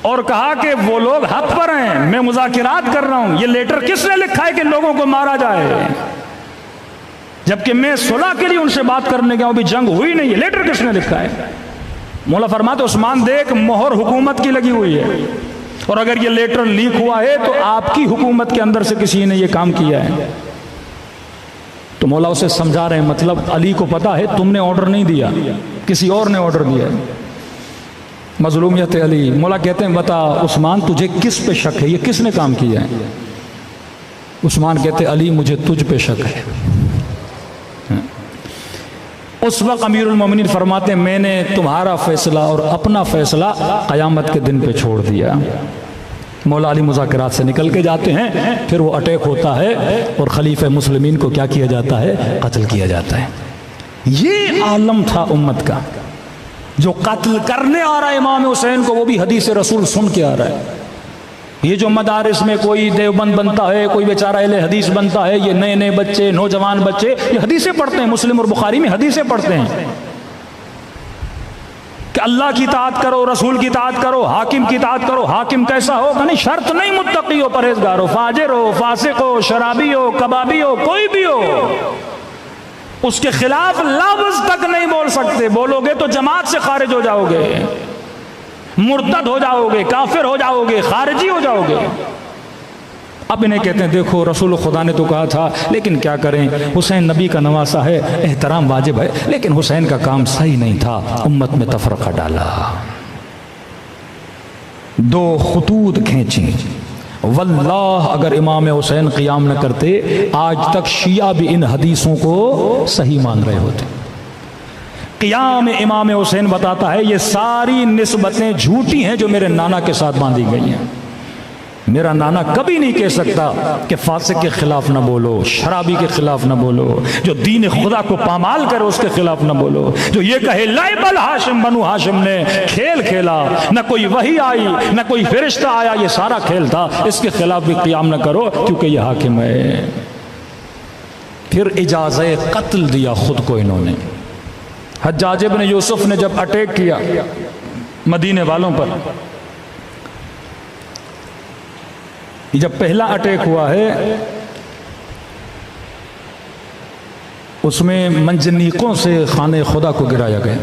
और कहा कि वो लोग हक पर हैं, मैं मुज़ाकरात कर रहा हूं, ये लेटर किसने लिखा है कि लोगों को मारा जाए, जबकि मैं सुलह के लिए उनसे बात करने गया, अभी जंग हुई नहीं है, लेटर किसने लिखा है। मौला फरमाते उस्मान देख, मोहर हुकूमत की लगी हुई है और अगर ये लेटर लीक हुआ है तो आपकी हुकूमत के अंदर से किसी ने ये काम किया है। तो मौला उसे समझा रहे हैं, मतलब अली को पता है तुमने ऑर्डर नहीं दिया, किसी और ने ऑर्डर दिया है। मजलूमियत अली। मौला कहते हैं बता उस्मान तुझे किस पे शक है, ये किसने काम किया है। उस्मान कहते अली मुझे तुझ पे शक है। उस वक्त अमीरुल मोमिनीन फरमाते मैंने तुम्हारा फैसला और अपना फैसला क़यामत के दिन पे छोड़ दिया। मौला अली मुज़ाकरात से निकल के जाते हैं, फिर वो अटैक होता है और खलीफे मुस्लिमीन को क्या किया जाता है, कत्ल किया जाता है। ये आलम था उम्मत का। जो कत्ल करने आ रहा है इमाम हुसैन को, वो भी हदीस रसूल सुन के आ रहा है। ये जो मदारिस में कोई देवबंद बनता है, कोई बेचारा अहले हदीस बनता है, ये नए नए बच्चे, नौजवान बच्चे, ये हदीसें पढ़ते हैं, मुस्लिम और बुखारी में हदीसें पढ़ते हैं कि अल्लाह की इताअत करो, रसूल की इताअत करो, हाकिम की इताअत करो। हाकिम कैसा हो, नहीं शर्त नहीं, मुत्तकी हो, परहेजगार हो, फाजिर हो, फासिक हो, शराबी हो, कबाबी हो, कोई भी हो, उसके खिलाफ लफ्ज तक नहीं बोल सकते। बोलोगे तो जमात से खारिज हो जाओगे, मुर्तद हो जाओगे, काफिर हो जाओगे, खारिजी हो जाओगे। अब इन्हें कहते हैं देखो रसूल खुदा ने तो कहा था, लेकिन क्या करें, हुसैन नबी का नवासा है, एहतराम वाजिब है, लेकिन हुसैन का काम सही नहीं था, उम्मत में तफरका डाला। दो खुतूत खींची, वल्लाह अगर इमाम हुसैन क़ियाम न करते आज तक शिया भी इन हदीसों को सही मान रहे होते। क़ियाम इमाम हुसैन बताता है ये सारी निस्बतें झूठी हैं जो मेरे नाना के साथ बांधी गई हैं। मेरा नाना कभी नहीं कह सकता कि फासिक के खिलाफ ना बोलो, शराबी के खिलाफ ना बोलो, जो दीन खुदा को पामाल करे उसके खिलाफ ना बोलो, जो ये कहे लाइबल हाशिम बनु हाशिम ने खेल खेला, ना कोई वही आई ना कोई फरिश्ता आया, ये सारा खेल था, इसके खिलाफ भी क़याम ना करो क्योंकि ये हाकिम है। फिर इजाज़त कत्ल दिया खुद को इन्होंने। हज्जाज इब्न यूसुफ ने जब अटैक किया मदीने वालों पर, जब पहला अटैक हुआ है उसमें मंजनीकों से खाने खुदा को गिराया गया,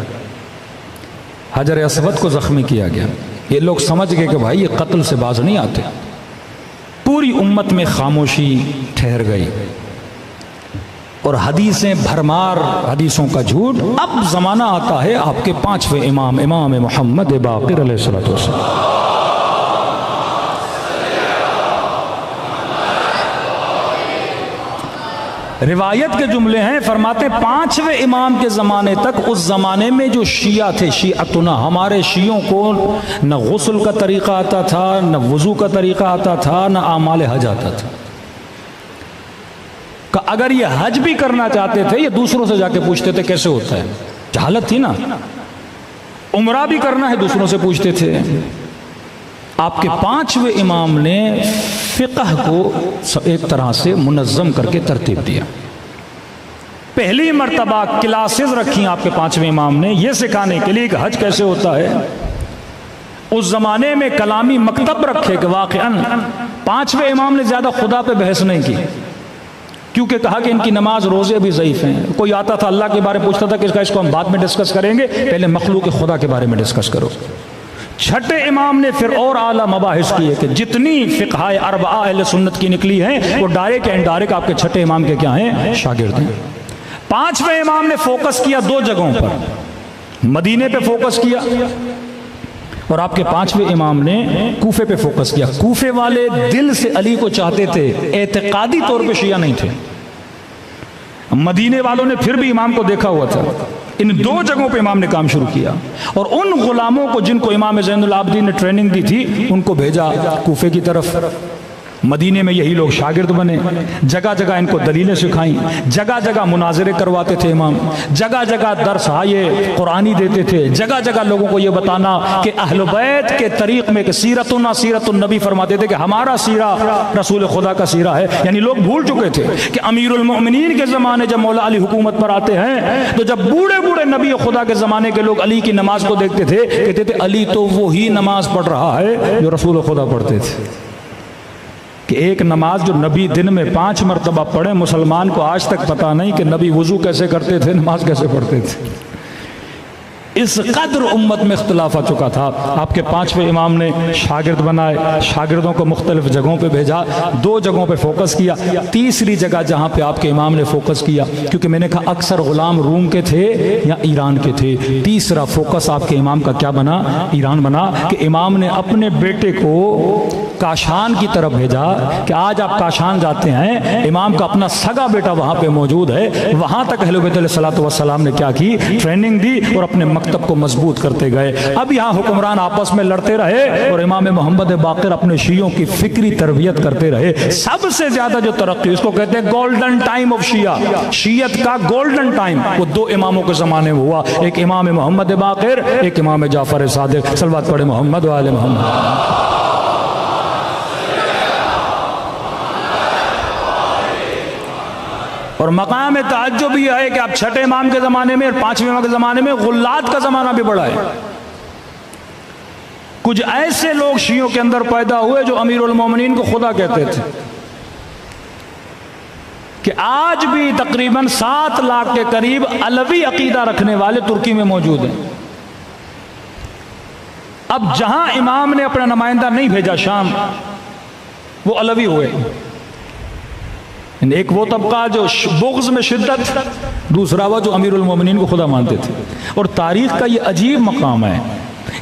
हजर असवद को जख्मी किया गया। ये लोग समझ गए कि भाई ये कत्ल से बाज नहीं आते। पूरी उम्मत में खामोशी ठहर गई और हदीसें भरमार, हदीसों का झूठ। अब ज़माना आता है आपके पांचवें इमाम, इमाम मोहम्मद बाक़िर अलैहिस्सलातु वस्सलाम। रिवायत के जुमले हैं, फरमाते पांचवें इमाम के ज़माने तक, उस ज़माने में जो शिया थे, शिअतुना, हमारे शियों को न गुस्ल का तरीक़ा आता था, न वज़ू का तरीक़ा आता था, न आमाल हज आता था। अगर ये हज भी करना चाहते थे ये दूसरों से जाके पूछते थे कैसे होता है, जहालत थी ना। उम्रा भी करना है दूसरों से पूछते थे। आपके पांचवें इमाम ने फ़िक़ह को एक तरह से मुनज़्ज़म करके तरतीब दिया। पहली मर्तबा क्लासेस रखी आपके पांचवें इमाम ने ये सिखाने के लिए कि हज कैसे होता है। उस ज़माने में कलामी मकतब रखे कि वाक़अन पांचवें इमाम ने ज़्यादा खुदा पे बहस नहीं की, क्योंकि कहा कि इनकी नमाज रोज़े भी ज़ईफ़ हैं। कोई आता था अल्लाह के बारे में पूछता था कि इसको हम बाद में डिस्कस करेंगे, पहले मखलूक खुदा के बारे में डिस्कस करो। छठे इमाम ने फिर और आला मबाहिस किए कि जितनी फ़िक़ह अरबा अहले सुन्नत की निकली हैं वो डायरेक्ट या इनडायरेक्ट आपके छठे इमाम के क्या हैं, शागिर्द हैं। पांचवें इमाम ने फोकस किया दो जगहों पर, मदीने पे फोकस किया और आपके पांचवें इमाम ने कूफे पे फोकस किया। कूफे वाले दिल से अली को चाहते थे, एतकादी तौर पे शिया नहीं थे। मदीने वालों ने फिर भी इमाम को देखा हुआ था। इन दो जगहों पे इमाम ने काम शुरू किया और उन गुलामों को जिनको इमाम ज़ैनुल आबिदीन ने ट्रेनिंग दी थी उनको भेजा कूफे की तरफ। मदीने में यही लोग शागिर्द बने, जगह जगह इनको दलीलें सिखाई, जगह जगह मुनाजरे करवाते थे इमाम, जगह जगह दर्स हाये कुरानी देते थे, जगह जगह लोगों को ये बताना कि अहले बैत के तरीक़ में कि सीरतुना सीरतुन नबी फरमाते थे कि हमारा सीरा रसूल खुदा का सीरा है। यानी लोग भूल चुके थे कि अमीरुल मोमिनीन के ज़माने जब मौला अली हुकूमत पर आते हैं तो जब बूढ़े बूढ़े नबी खुदा के ज़माने के लोग अली की नमाज को देखते थे, कहते थे अली तो वही नमाज पढ़ रहा है जो रसूल खुदा पढ़ते थे। कि एक नमाज जो नबी दिन में 5 मरतबा पढ़े, मुसलमान को आज तक पता नहीं कि नबी वुज़ू कैसे करते थे, नमाज कैसे पढ़ते थे। इस कदर उम्मत में इख्तिलाफ आ चुका था। आपके पांचवें इमाम ने शागिर्द बनाए, शागिर्दों को मुख्तलिफ जगहों पे भेजा, 2 जगहों पे फोकस किया। तीसरी जगह जहाँ पे आपके इमाम ने फोकस किया, क्योंकि मैंने कहा अक्सर गुलाम रूम के थे या ईरान के थे, तीसरा फोकस आपके इमाम का क्या बना, ईरान बना। कि इमाम ने अपने बेटे को काशान की तरफ भेजा कि आज आप काशान जाते हैं, इमाम का अपना सगा बेटा वहाँ पे मौजूद है, वहाँ तक अहले बैत अलैहिस्सलातु वस्सलाम ने क्या की, ट्रेनिंग दी और अपने मकतब को मजबूत करते गए। अब यहाँ हुक्मरान आपस में लड़ते रहे और इमाम मोहम्मद बाक़िर अपने शियों की फिक्री तरबियत करते रहे। सबसे ज्यादा जो तरक्की, इसको कहते हैं गोल्डन टाइम ऑफ शिया, शियत का गोल्डन टाइम, वो 2 इमामों के ज़माने में हुआ। एक इमाम मोहम्मद बाक़िर, एक इमाम जाफ़र सादिक़। सलवात पढ़े मोहम्मद व आले मोहम्मद। और मकाम ताज्जुब ये है कि आप छठे इमाम के ज़माने में और 5वें इमाम के ज़माने में गुल्लात का ज़माना भी बड़ा है। कुछ ऐसे लोग शियों के अंदर पैदा हुए जो अमीरुल मोमिनीन को खुदा कहते थे, कि आज भी तकरीबन 7 लाख के करीब अलवी अकीदा रखने वाले तुर्की में मौजूद हैं। अब जहां इमाम ने अपना नुमाइंदा नहीं भेजा शाम, वो अलवी हुए। एक वो तबका जो बुग़्ज़ में शिद्दत, दूसरा वो जो अमीरुल मोमिनीन को खुदा मानते थे। और तारीख़ का ये अजीब मकाम है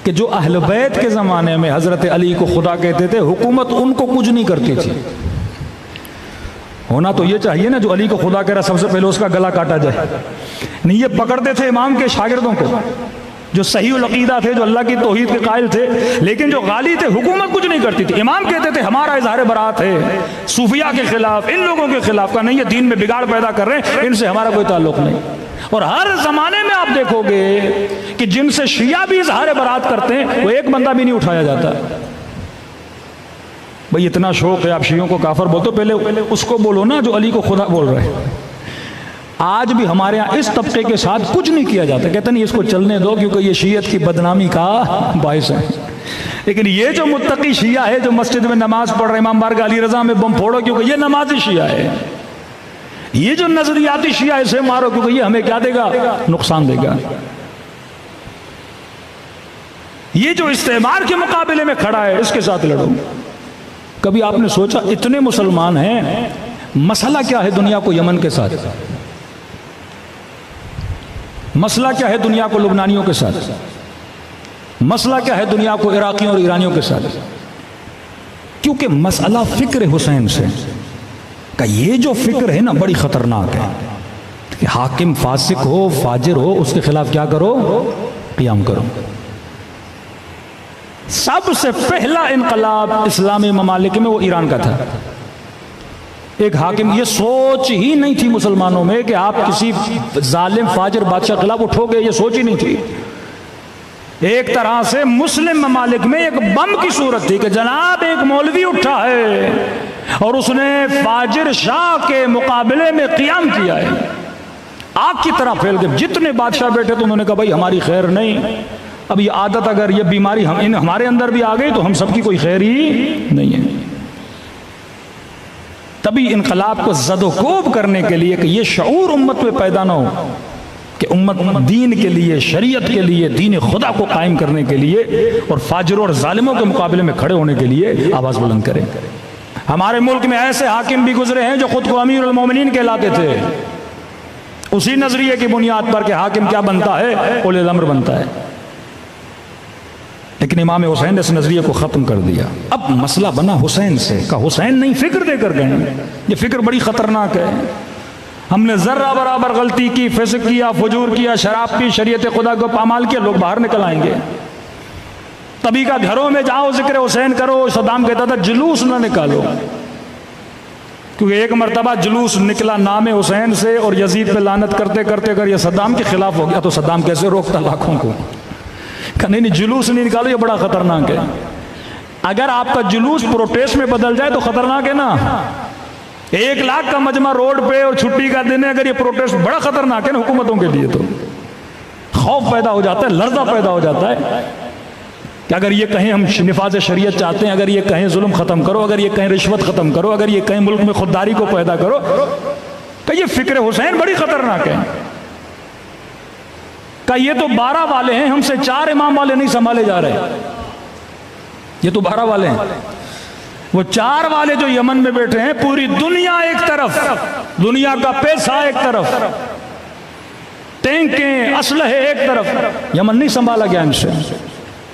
कि जो अहले बैत के ज़माने में हज़रत अली को खुदा कहते थे, हुकूमत उनको कुछ नहीं करती थी। होना तो ये चाहिए ना, जो अली को खुदा कह रहा सबसे पहले उसका गला काटा जाए। नहीं, ये पकड़ते थे इमाम के शागिर्दों को जो सही अकीदा थे, जो अल्लाह की तौहीद के कायल थे, लेकिन जो गाली थे हुकूमत कुछ नहीं करती थी। इमाम कहते थे हमारा इजहार बरात है सूफिया के खिलाफ, इन लोगों के खिलाफ का नहीं, ये दीन में बिगाड़ पैदा कर रहे हैं, इनसे हमारा कोई ताल्लुक नहीं। और हर जमाने में आप देखोगे कि जिनसे शिया भी इजहार बरात करते हैं वो एक बंदा भी नहीं उठाया जाता। भाई इतना शौक है आप शियों को काफर बोलते हो, पहले उसको बोलो ना जो अली को खुदा बोल रहे हैं। आज भी हमारे यहाँ इस तबके के साथ कुछ नहीं किया जाता, कहते नहीं इसको चलने दो क्योंकि ये शियत की बदनामी का बायस है। लेकिन ये जो मुत्तकी शिया है जो मस्जिद में नमाज पढ़ रहे इमाम बारगाह अली रजा में बम फोड़ो क्योंकि ये नमाजी शिया है। ये जो नजरियाती शिया इसे मारो क्योंकि ये हमें क्या देगा, नुकसान देगा। ये जो इस्तेमार के मुकाबले में खड़ा है इसके साथ लड़ो। कभी आपने सोचा इतने मुसलमान हैं, मसला क्या है दुनिया को यमन के साथ, मसला क्या है दुनिया को लुबनानियों के साथ, मसला क्या है दुनिया को इराकियों और ईरानियों के साथ? क्योंकि मसला फिक्र हुसैन से का, ये जो फिक्र है ना बड़ी खतरनाक है कि हाकिम फासिक हो फाजिर हो उसके खिलाफ क्या करो, क़ियाम करो। सबसे पहला इनकलाब इस्लामी ममालिक में वो ईरान का था। एक हाकिम, ये सोच ही नहीं थी मुसलमानों में कि आप किसी जालिम फाजिर बादशाह के खिलाफ उठोगे, ये सोच ही नहीं थी। एक तरह से मुस्लिम ममालिक में एक बम की सूरत थी कि जनाब एक मौलवी उठा है और उसने फाजिर शाह के मुकाबले में क़ियाम किया है। आग की तरह फैल गए। जितने बादशाह बैठे तो उन्होंने कहा भाई हमारी खैर नहीं, अब ये आदत अगर ये बीमारी हमारे अंदर भी आ गई तो हम सबकी कोई खैर ही नहीं है। तभी इनकलाब को ज़दोकोब करने के लिए कि ये शऊर उम्मत में पैदा ना हो कि उम्मत दीन के लिए, शरीयत के लिए, दीन खुदा को कायम करने के लिए और फाजिरों और जालिमों के मुकाबले में खड़े होने के लिए आवाज़ बुलंद करें। हमारे मुल्क में ऐसे हाकिम भी गुजरे हैं जो खुद को अमीर उल मोमिनीन कहलाते थे, उसी नजरिए की बुनियाद पर कि हाकिम क्या बनता है, उल अम्र बनता है। लेकिन इमाम हुसैन ने इस नजरिए को खत्म कर दिया। अब मसला बना हुसैन से का, हुसैन नहीं फिक्र देकर गए। ये फिक्र बड़ी खतरनाक है। हमने जर्रा बराबर गलती की, फिस्क किया, फजूर किया, शराब पी, शरीयत खुदा को पामाल किया, लोग बाहर निकल आएंगे। तभी का घरों में जाओ जिक्र हुसैन करो। सद्दाम कहता था जुलूस ना निकालो, क्योंकि एक मरतबा जुलूस निकला नाम हुसैन से और यजीद पे लानत करते करते अगर ये सद्दाम के खिलाफ हो गया तो सद्दाम कैसे रोकता लाखों को। नहीं नहीं जुलूस नहीं निकालो, ये बड़ा खतरनाक है। अगर आपका जुलूस प्रोटेस्ट में बदल जाए तो खतरनाक है ना। 1 लाख का मजमा रोड पे और छुट्टी का दिन है, अगर ये प्रोटेस्ट बड़ा खतरनाक है ना हुकूमतों के लिए। तो खौफ पैदा हो जाता है, लर्जा पैदा हो जाता है कि अगर ये कहें हम निफाज शरीयत चाहते हैं, अगर ये कहें जुल्म खत्म करो, अगर ये कहें रिश्वत खत्म करो, अगर ये कहें मुल्क में खुददारी को पैदा करो, तो ये फिक्र हुसैन बड़ी खतरनाक है। का ये तो 12 वाले हैं, हमसे 4 इमाम वाले नहीं संभाले जा रहे। ये तो 12 वाले हैं, वो 4 वाले जो यमन में बैठे हैं, पूरी दुनिया एक तरफ, दुनिया का पैसा एक तरफ, टैंकें असलहे एक तरफ, यमन नहीं संभाला गया इनसे।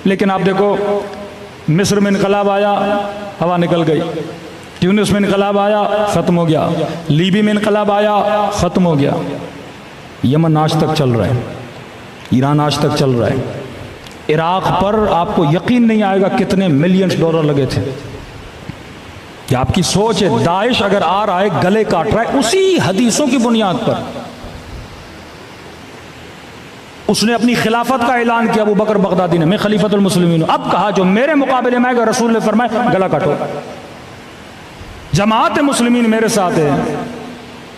लेकिन आप देखो मिस्र में इनकलाब आया, हवा निकल गई। ट्यूनिस में इनकलाब आया, खत्म हो गया। लीबी में इनकलाब आया, खत्म हो गया। यमन आज तक चल रहा है, ईरान आज तक चल रहा है। इराक पर आपको यकीन नहीं आएगा कितने मिलियंस डॉलर लगे थे। कि आपकी सोच है, दाइश अगर आ रहा है गले काट रहा है, उसी हदीसों की बुनियाद पर उसने अपनी खिलाफत का ऐलान किया। अबू बकर बगदादी ने, मैं खलीफतुल मुस्लिमीन हूं। अब कहा जो मेरे मुकाबले में आएगा, रसूल ने फरमाया गला काटो। जमात मुस्लिमीन मेरे साथ है।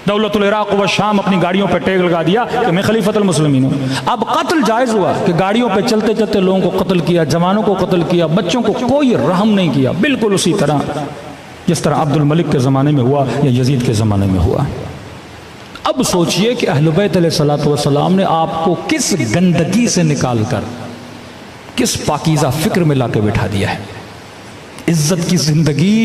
दौलतुल इराक व शाम अपनी गाड़ियों पर टैग लगा दिया कि मैं खलीफतुल मुस्लिमीन हूं। अब कत्ल जायज हुआ कि गाड़ियों पे चलते चलते लोगों को कत्ल किया, जवानों को कत्ल किया, बच्चों को कोई रहम नहीं किया। बिल्कुल उसी तरह जिस तरह अब्दुल मलिक के ज़माने में हुआ या यजीद के ज़माने में हुआ। अब सोचिए कि अहले बैत अलैहिस्सलातु वस्सलाम ने आपको किस गंदगी से निकाल कर किस पाकीज़ा फिक्र में लाके बैठा दिया है। इज्जत की जिंदगी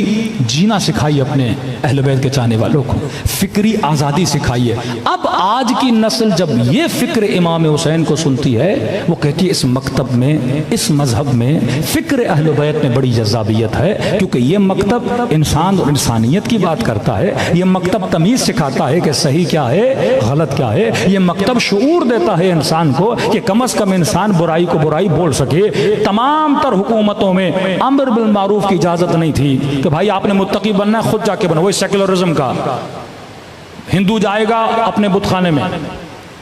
जीना सिखाई अपने अहले बैत के चाहने वालों को, फिक्री आज़ादी सिखाइए। अब आज की नस्ल जब ये फिक्र इमाम हुसैन को सुनती है, वो कहती है इस मकतब में, इस मजहब में फिक्र अहले बैत में बड़ी जज़ाबियत है, क्योंकि ये मकतब इंसान और इंसानियत की बात करता है। ये मकतब तमीज़ सिखाता है कि सही क्या है, गलत क्या है। ये मकतब शऊर देता है इंसान को कि कम से कम इंसान बुराई को बुराई बोल सके। तमाम तर हुकूमतों में अम्र बिल मारूफ की इजाज़त नहीं थी कि भाई आपने मुत्तकी बनना है, खुद जाके बनो। वही सेकुलरिज्म का, हिंदू जाएगा अपने बुतखाने में,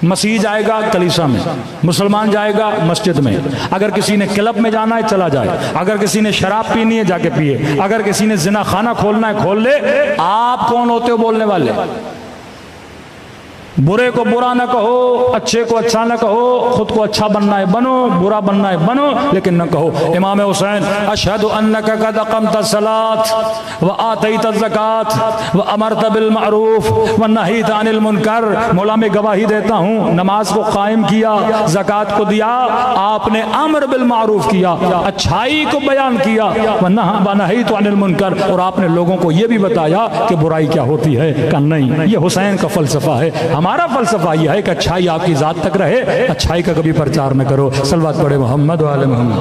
मसीह जाएगा कलीसा में, मुसलमान जाएगा मस्जिद में। अगर किसी ने क्लब में जाना है चला जाए, अगर किसी ने शराब पीनी है जाके पिए, अगर किसी ने जिना खाना खोलना है खोल ले। आप कौन होते हो बोलने वाले? बुरे को बुरा न कहो, अच्छे को अच्छा न कहो, खुद को अच्छा बनना है बनो, बुरा बनना है बनो, लेकिन न कहो इमाम हुसैन अशहदु अन्नका कद अक़मत सलात व आतैत ज़कात व अमरत बिल मारूफ व नहीत अनिल मुनकर। मौला में गवाही देता हूँ, नमाज को कायम किया, ज़कात को दिया, आपने अमर बिल मारूफ किया, अच्छाई को बयान किया, व नहीत अनिल मुनकर, और आपने लोगों को यह भी बताया कि बुराई क्या होती है। का नहीं, ये हुसैन का फलसफा है। हमारा फलसफा यह है कि अच्छाई आपकी जात तक रहे, अच्छाई का कभी प्रचार न करो। सल्लल्लाहु पढ़े मोहम्मद व आले मोहम्मद।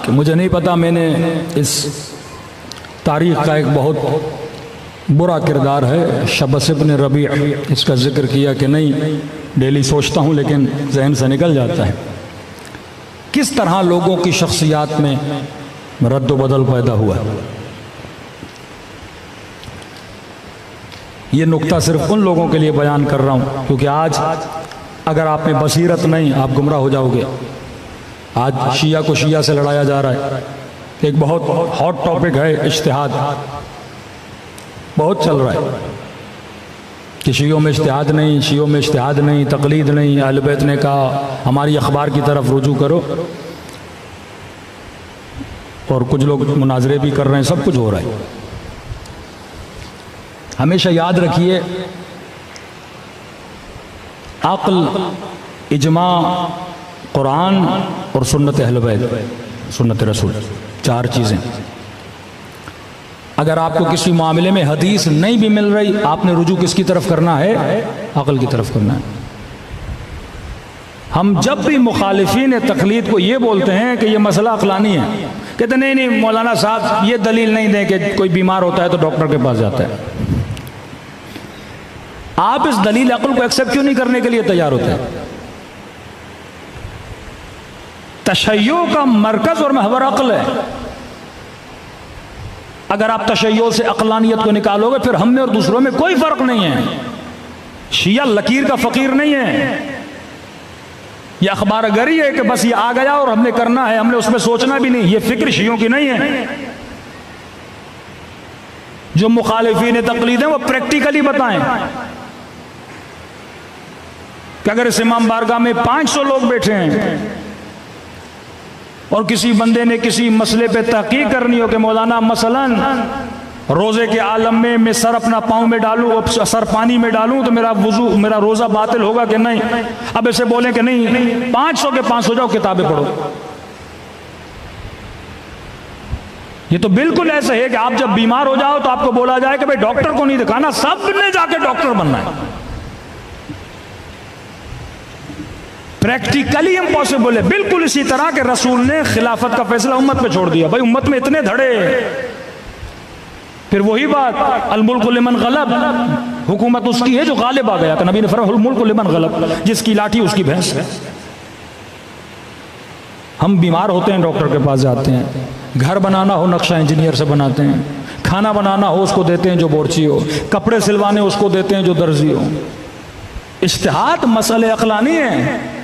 कि मुझे नहीं पता, मैंने इस तारीख का एक बहुत बुरा किरदार है शबस इब्न रबी, इसका जिक्र किया कि नहीं, डेली सोचता हूँ लेकिन जहन से निकल जाता है। किस तरह लोगों की शख्सियात में रद्द बदल पैदा हुआ। ये नुक्ता सिर्फ उन लोगों के लिए बयान कर रहा हूं क्योंकि आज अगर आप में बसीरत नहीं, आप गुमराह हो जाओगे। आज शिया को शिया से लड़ाया जा रहा है, एक बहुत हॉट टॉपिक है इज्तिहाद, बहुत चल रहा है कि शियों में इज्तिहाद नहीं, शियों में इज्तिहाद नहीं, तकलीद नहीं। अहले बैत ने कहा हमारी अखबार की तरफ रुजू करो, और कुछ लोग मुनाजरे भी कर रहे हैं, सब कुछ हो रहा है। हमेशा याद रखिए, अक्ल, इजमा, कुरान और सुन्नत अहले बैत, सुन्नत रसूल, चार चीज़ें। अगर आपको किसी मामले में हदीस नहीं भी मिल रही, आपने रुजू किसकी तरफ करना है? अक्ल की तरफ करना है। हम जब भी मुखालिफीन तकलीद को ये बोलते हैं कि ये मसला अक़लानी है, कहते नहीं नहीं मौलाना साहब ये दलील नहीं दें कि कोई बीमार होता है तो डॉक्टर के पास जाता है। आप इस दलील अक्ल को एक्सेप्ट क्यों नहीं करने के लिए तैयार होते हैं? तशय्यो का मरकज और महवर अक्ल है। अगर आप तशय्यो से अक़लानियत को निकालोगे फिर हम में और दूसरों में कोई फर्क नहीं है। शिया लकीर का फकीर नहीं है, ये अखबार गरी है कि बस ये आ गया और हमने करना है, हमने उसमें सोचना भी नहीं। ये फिक्र शियों की नहीं है। जो मुखालिफीन तकलीद है वो प्रैक्टिकली बताएं कि अगर इस इमाम बारगाह में 500 लोग बैठे हैं और किसी बंदे ने किसी मसले पे तहकीक करनी हो कि मौलाना मसलन रोजे के आलम में मैं सर अपना पाँव में डालूं, सर पानी में डालूं तो मेरा वुजू, मेरा रोजा बातिल होगा कि नहीं? अब ऐसे बोले कि नहीं 500 के 500 जाओ किताबें पढ़ो। ये तो बिल्कुल ऐसे है कि आप जब बीमार हो जाओ तो आपको बोला जाए कि भाई डॉक्टर को नहीं दिखाना, सबने जाके डॉक्टर बनना है। प्रैक्टिकली इम्पॉसिबल है। बिल्कुल इसी तरह के रसूल ने खिलाफत का फैसला उम्मत पे छोड़ दिया। भाई उम्मत में इतने धड़े, फिर वही बात अल मुल्क लिमन गलब, हुकूमत उसकी है जो गालिब आ गया। नबी ने फरमाया अल मुल्क लिमन गलब, जिसकी लाठी उसकी भैंस है। हम बीमार होते हैं डॉक्टर के पास जाते हैं, घर बनाना हो नक्शा इंजीनियर से बनाते हैं, खाना बनाना हो उसको देते हैं जो बोर्ची हो, कपड़े सिलवाने उसको देते हैं जो दर्जी हो। इज्तिहाद मसले अक़लानी है।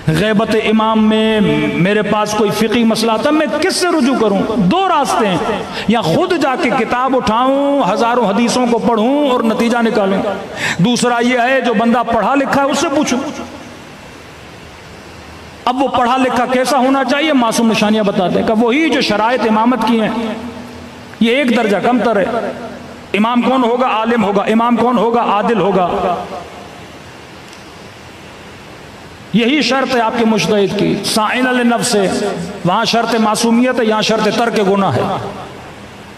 ग़ैबत इमाम में मेरे पास कोई फ़िक़ी मसला था, मैं किससे रुजू करूं? दो रास्ते हैं, या खुद जाके किताब उठाऊं, हज़ारों हदीसों को पढ़ूं और नतीजा निकालूं। दूसरा यह है जो बंदा पढ़ा लिखा है उससे पूछूं। अब वो पढ़ा लिखा कैसा होना चाहिए? मासूम निशानियां बताते हैं कि वही जो शराइत इमामत की हैं, ये एक दर्जा कम तर है। इमाम कौन होगा? आलिम होगा। इमाम कौन होगा? आदिल होगा। यही शर्त है आपके मुज्तहिद की, साइल अल नफ्स है, वहाँ शर्त मासूमियत है, यहाँ शर्त तर्क गुनाह है।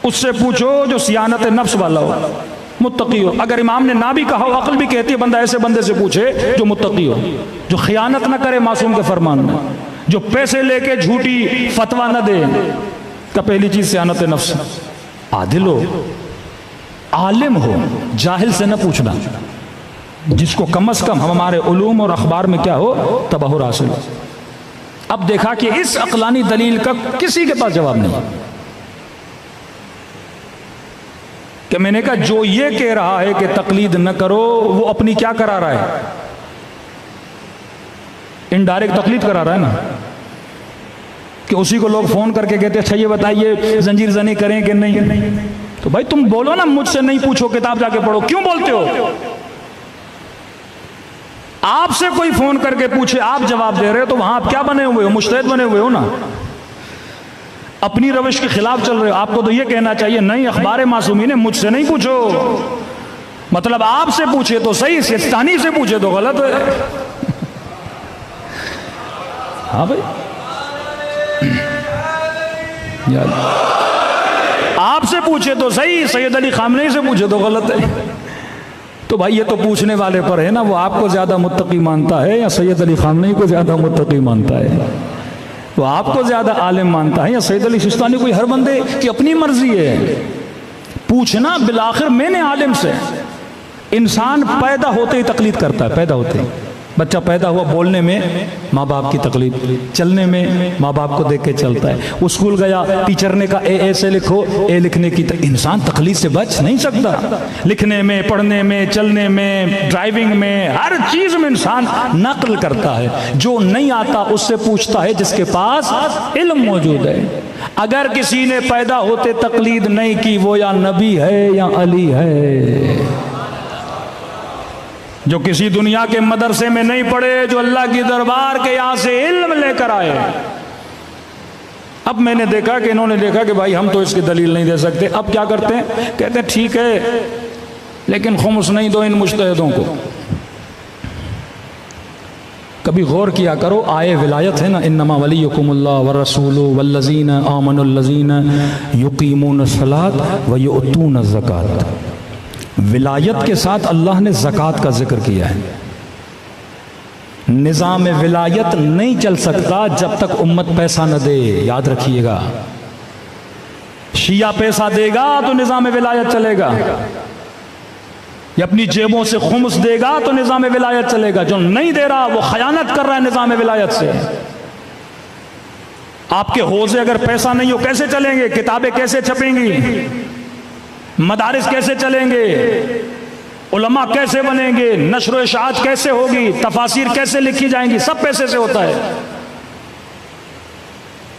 उससे पूछो जो सियानत नफ्स वाला हो, मुत्तकी हो। अगर इमाम ने ना भी कहा हो, अक्ल भी कहती है बंदा ऐसे बंदे से पूछे जो मुत्तकी हो, जो खयानत ना करे मासूम के फरमान में, जो पैसे लेके झूठी फतवा न दे। का पहली चीज सियानत नफ्स, आदिल हो, आलिम हो, जाहिल से न पूछना, जिसको कम अज कम हमारे उलूम और अखबार में क्या हो, तबहुर हासिल हो। अब देखा कि इस अक्लानी दलील का किसी के पास जवाब नहीं, कि मैंने कहा जो ये कह रहा है कि तकलीद न करो, वो अपनी क्या करा रहा है, इनडायरेक्ट तकलीद करा रहा है ना, कि उसी को लोग फोन करके कहते अच्छा ये बताइए जंजीर जनी करें कि नहीं। तो भाई तुम बोलो ना, मुझसे नहीं पूछो, किताब जाके पढ़ो। क्यों बोलते हो? आपसे कोई फोन करके पूछे, आप जवाब दे रहे हो, तो वहां आप क्या बने हुए हो? मुज्तहिद बने हुए हो ना, अपनी रविश के खिलाफ चल रहे हो। आपको तो ये कहना चाहिए नहीं, अखबार मासूमी ने मुझसे नहीं पूछो, मतलब आपसे पूछे तो सही, सिस्तानी से पूछे तो गलत है। हाँ भाई, आपसे पूछे तो सही, सैयद अली खामनेई से पूछे तो गलत है। तो भाई ये तो पूछने वाले पर है ना, वो आपको ज्यादा मुत्तकी मानता है या सैयद अली खामनेई को ज्यादा मुत्तकी मानता है, वो आपको ज्यादा आलिम मानता है या सैयद अली सिस्तानी? कोई हर बंदे की अपनी मर्जी है। पूछना बिलाखिर मैंने आलिम से। इंसान पैदा होते ही तकलीद करता है, पैदा होते ही बच्चा पैदा हुआ, बोलने में माँ बाप की तकलीद, चलने में माँ बाप को देख के चलता है। वो स्कूल गया, टीचर ने कहा ए ऐसे लिखो, ए लिखने की इंसान तकलीद से बच नहीं सकता। लिखने में, पढ़ने में, चलने में, ड्राइविंग में, हर चीज में इंसान नकल करता है। जो नहीं आता उससे पूछता है जिसके पास इल्म मौजूद है। अगर किसी ने पैदा होते तकलीद नहीं की, वो या नबी है या अली है। जो किसी दुनिया के मदरसे में नहीं पढ़े, जो अल्लाह की दरबार के यहाँ से इल्म लेकर आए। अब मैंने देखा कि इन्होंने देखा कि भाई हम तो इसकी दलील नहीं दे सकते। अब क्या करते हैं, कहते हैं ठीक है लेकिन खुम्स नहीं दो इन मुज्तहिदों को। कभी गौर किया करो, आए विलायत है ना, इन्नमा वलियुकुमुल्लाह व रसूलुहु वल्लज़ीना आमनुल्लज़ीना युकीमूनस सलात व युअतूनज़ ज़कात। विलायत के साथ अल्लाह ने ज़कात का जिक्र किया है। निज़ाम विलायत नहीं चल सकता जब तक उम्मत पैसा न दे, याद रखिएगा। शिया पैसा देगा तो निज़ाम विलायत चलेगा, या अपनी जेबों से खुम्स देगा तो निज़ाम विलायत चलेगा। जो नहीं दे रहा वो खयानत कर रहा है निज़ाम विलायत से। आपके हौजे अगर पैसा नहीं हो कैसे चलेंगे? किताबें कैसे छपेंगी? मदारिस कैसे चलेंगे? उलमा कैसे बनेंगे? नश्र इशाअत कैसे होगी? तफासिर कैसे लिखी जाएंगी? सब पैसे से होता है।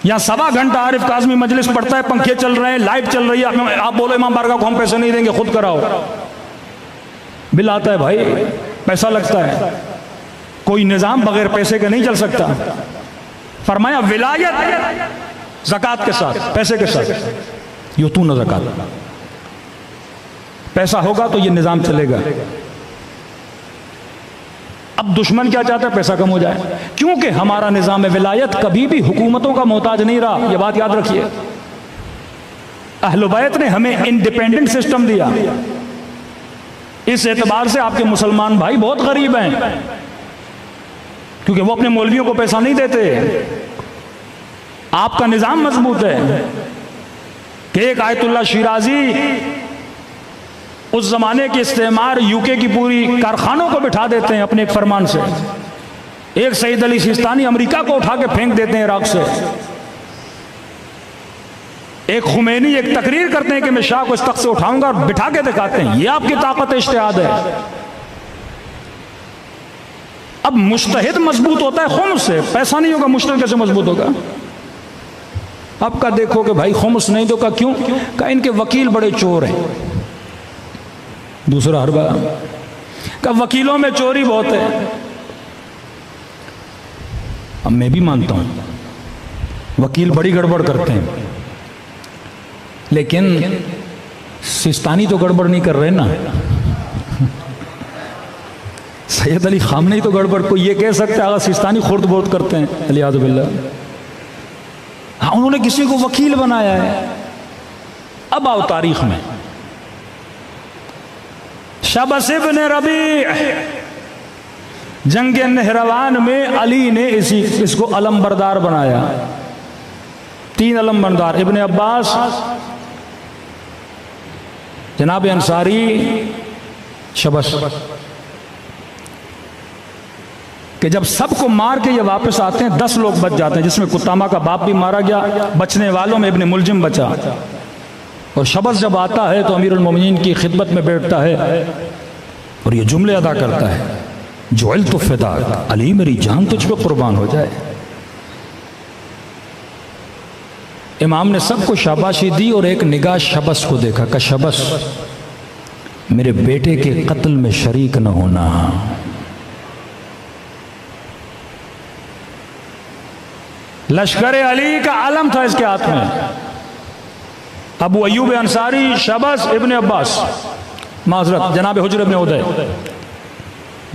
यहाँ 1.25 घंटा आरिफ काज़मी मजलिस पढ़ता है, पंखे चल रहे हैं, लाइट चल रही है, आप बोलो इमाम बारगाह को हम पैसे नहीं देंगे, खुद कराओ। बिल आता है भाई, पैसा लगता है। कोई निज़ाम बगैर पैसे के नहीं चल सकता। फरमाया विलायत ज़कात के साथ, पैसे के साथ, युतून ज़कात। पैसा होगा तो ये निज़ाम चलेगा। अब दुश्मन क्या चाहता है? पैसा कम हो जाए, क्योंकि हमारा निज़ाम विलायत कभी भी हुकूमतों का मोहताज नहीं रहा। ये बात याद रखिए। अहले बैत ने हमें इंडिपेंडेंट सिस्टम दिया। इस एतबार से आपके मुसलमान भाई बहुत गरीब हैं, क्योंकि वो अपने मौलवियों को पैसा नहीं देते। आपका निज़ाम मजबूत है कि एक आयतुल्लाह शिराजी उस जमाने के इस्तेमार यूके की पूरी कारखानों को बिठा देते हैं अपने एक फरमान से। एक सईद अली सिस्तानी अमेरिका को उठा के फेंक देते हैं इराक से। एक खुमैनी एक तकरीर करते हैं कि मैं शाह को इस तख्त से उठाऊंगा और बिठा के दिखाते हैं। ये आपकी ताकत इज्तिहाद है। अब मुज्तहिद मजबूत होता है खुम्स से, पैसा नहीं होगा, मुज्तहिद कैसे मजबूत होगा? अब का देखो कि भाई खुम्स नहीं दो का क्यों? का इनके वकील बड़े चोर हैं। दूसरा हरबा का वकीलों में चोरी बहुत है। अब मैं भी मानता हूं वकील बड़ी गड़बड़ करते हैं, लेकिन सिस्तानी तो गड़बड़ नहीं कर रहे ना। सैयद अली खामनेई तो गड़बड़, कोई ये कह सकते आगा सिस्तानी खुर्द बहुत करते हैं अलियाज़ बिल्लाह। हाँ, उन्होंने किसी को वकील बनाया है। अब आओ तारीख में, शबस इब्न रबी जंग नहरवान में अली ने इसको अलमबरदार बनाया। 3 अलमबरदार, इब्न अब्बास, जनाब अंसारी, शबस, कि जब सबको मार के ये वापस आते हैं 10 लोग बच जाते हैं, जिसमें कुतामा का बाप भी मारा गया। बचने वालों में इब्न मुलजिम बचा। और शबस जब आता है तो अमीरुल मोमिनीन की खिदमत में बैठता है और ये जुमले अदा करता है, जोइल तो फिदा, अली मेरी जान तुझ पे कुर्बान हो जाए। इमाम ने सबको शाबाशी दी और एक निगाह शबस को देखा, का शबस मेरे बेटे के कत्ल में शरीक न होना। लश्कर अली का अलम था इसके हाथ में। अबू अयूब अंसारी, शबस, इब्न अब्बास, माजरत जनाब हुजर इब्न उदय,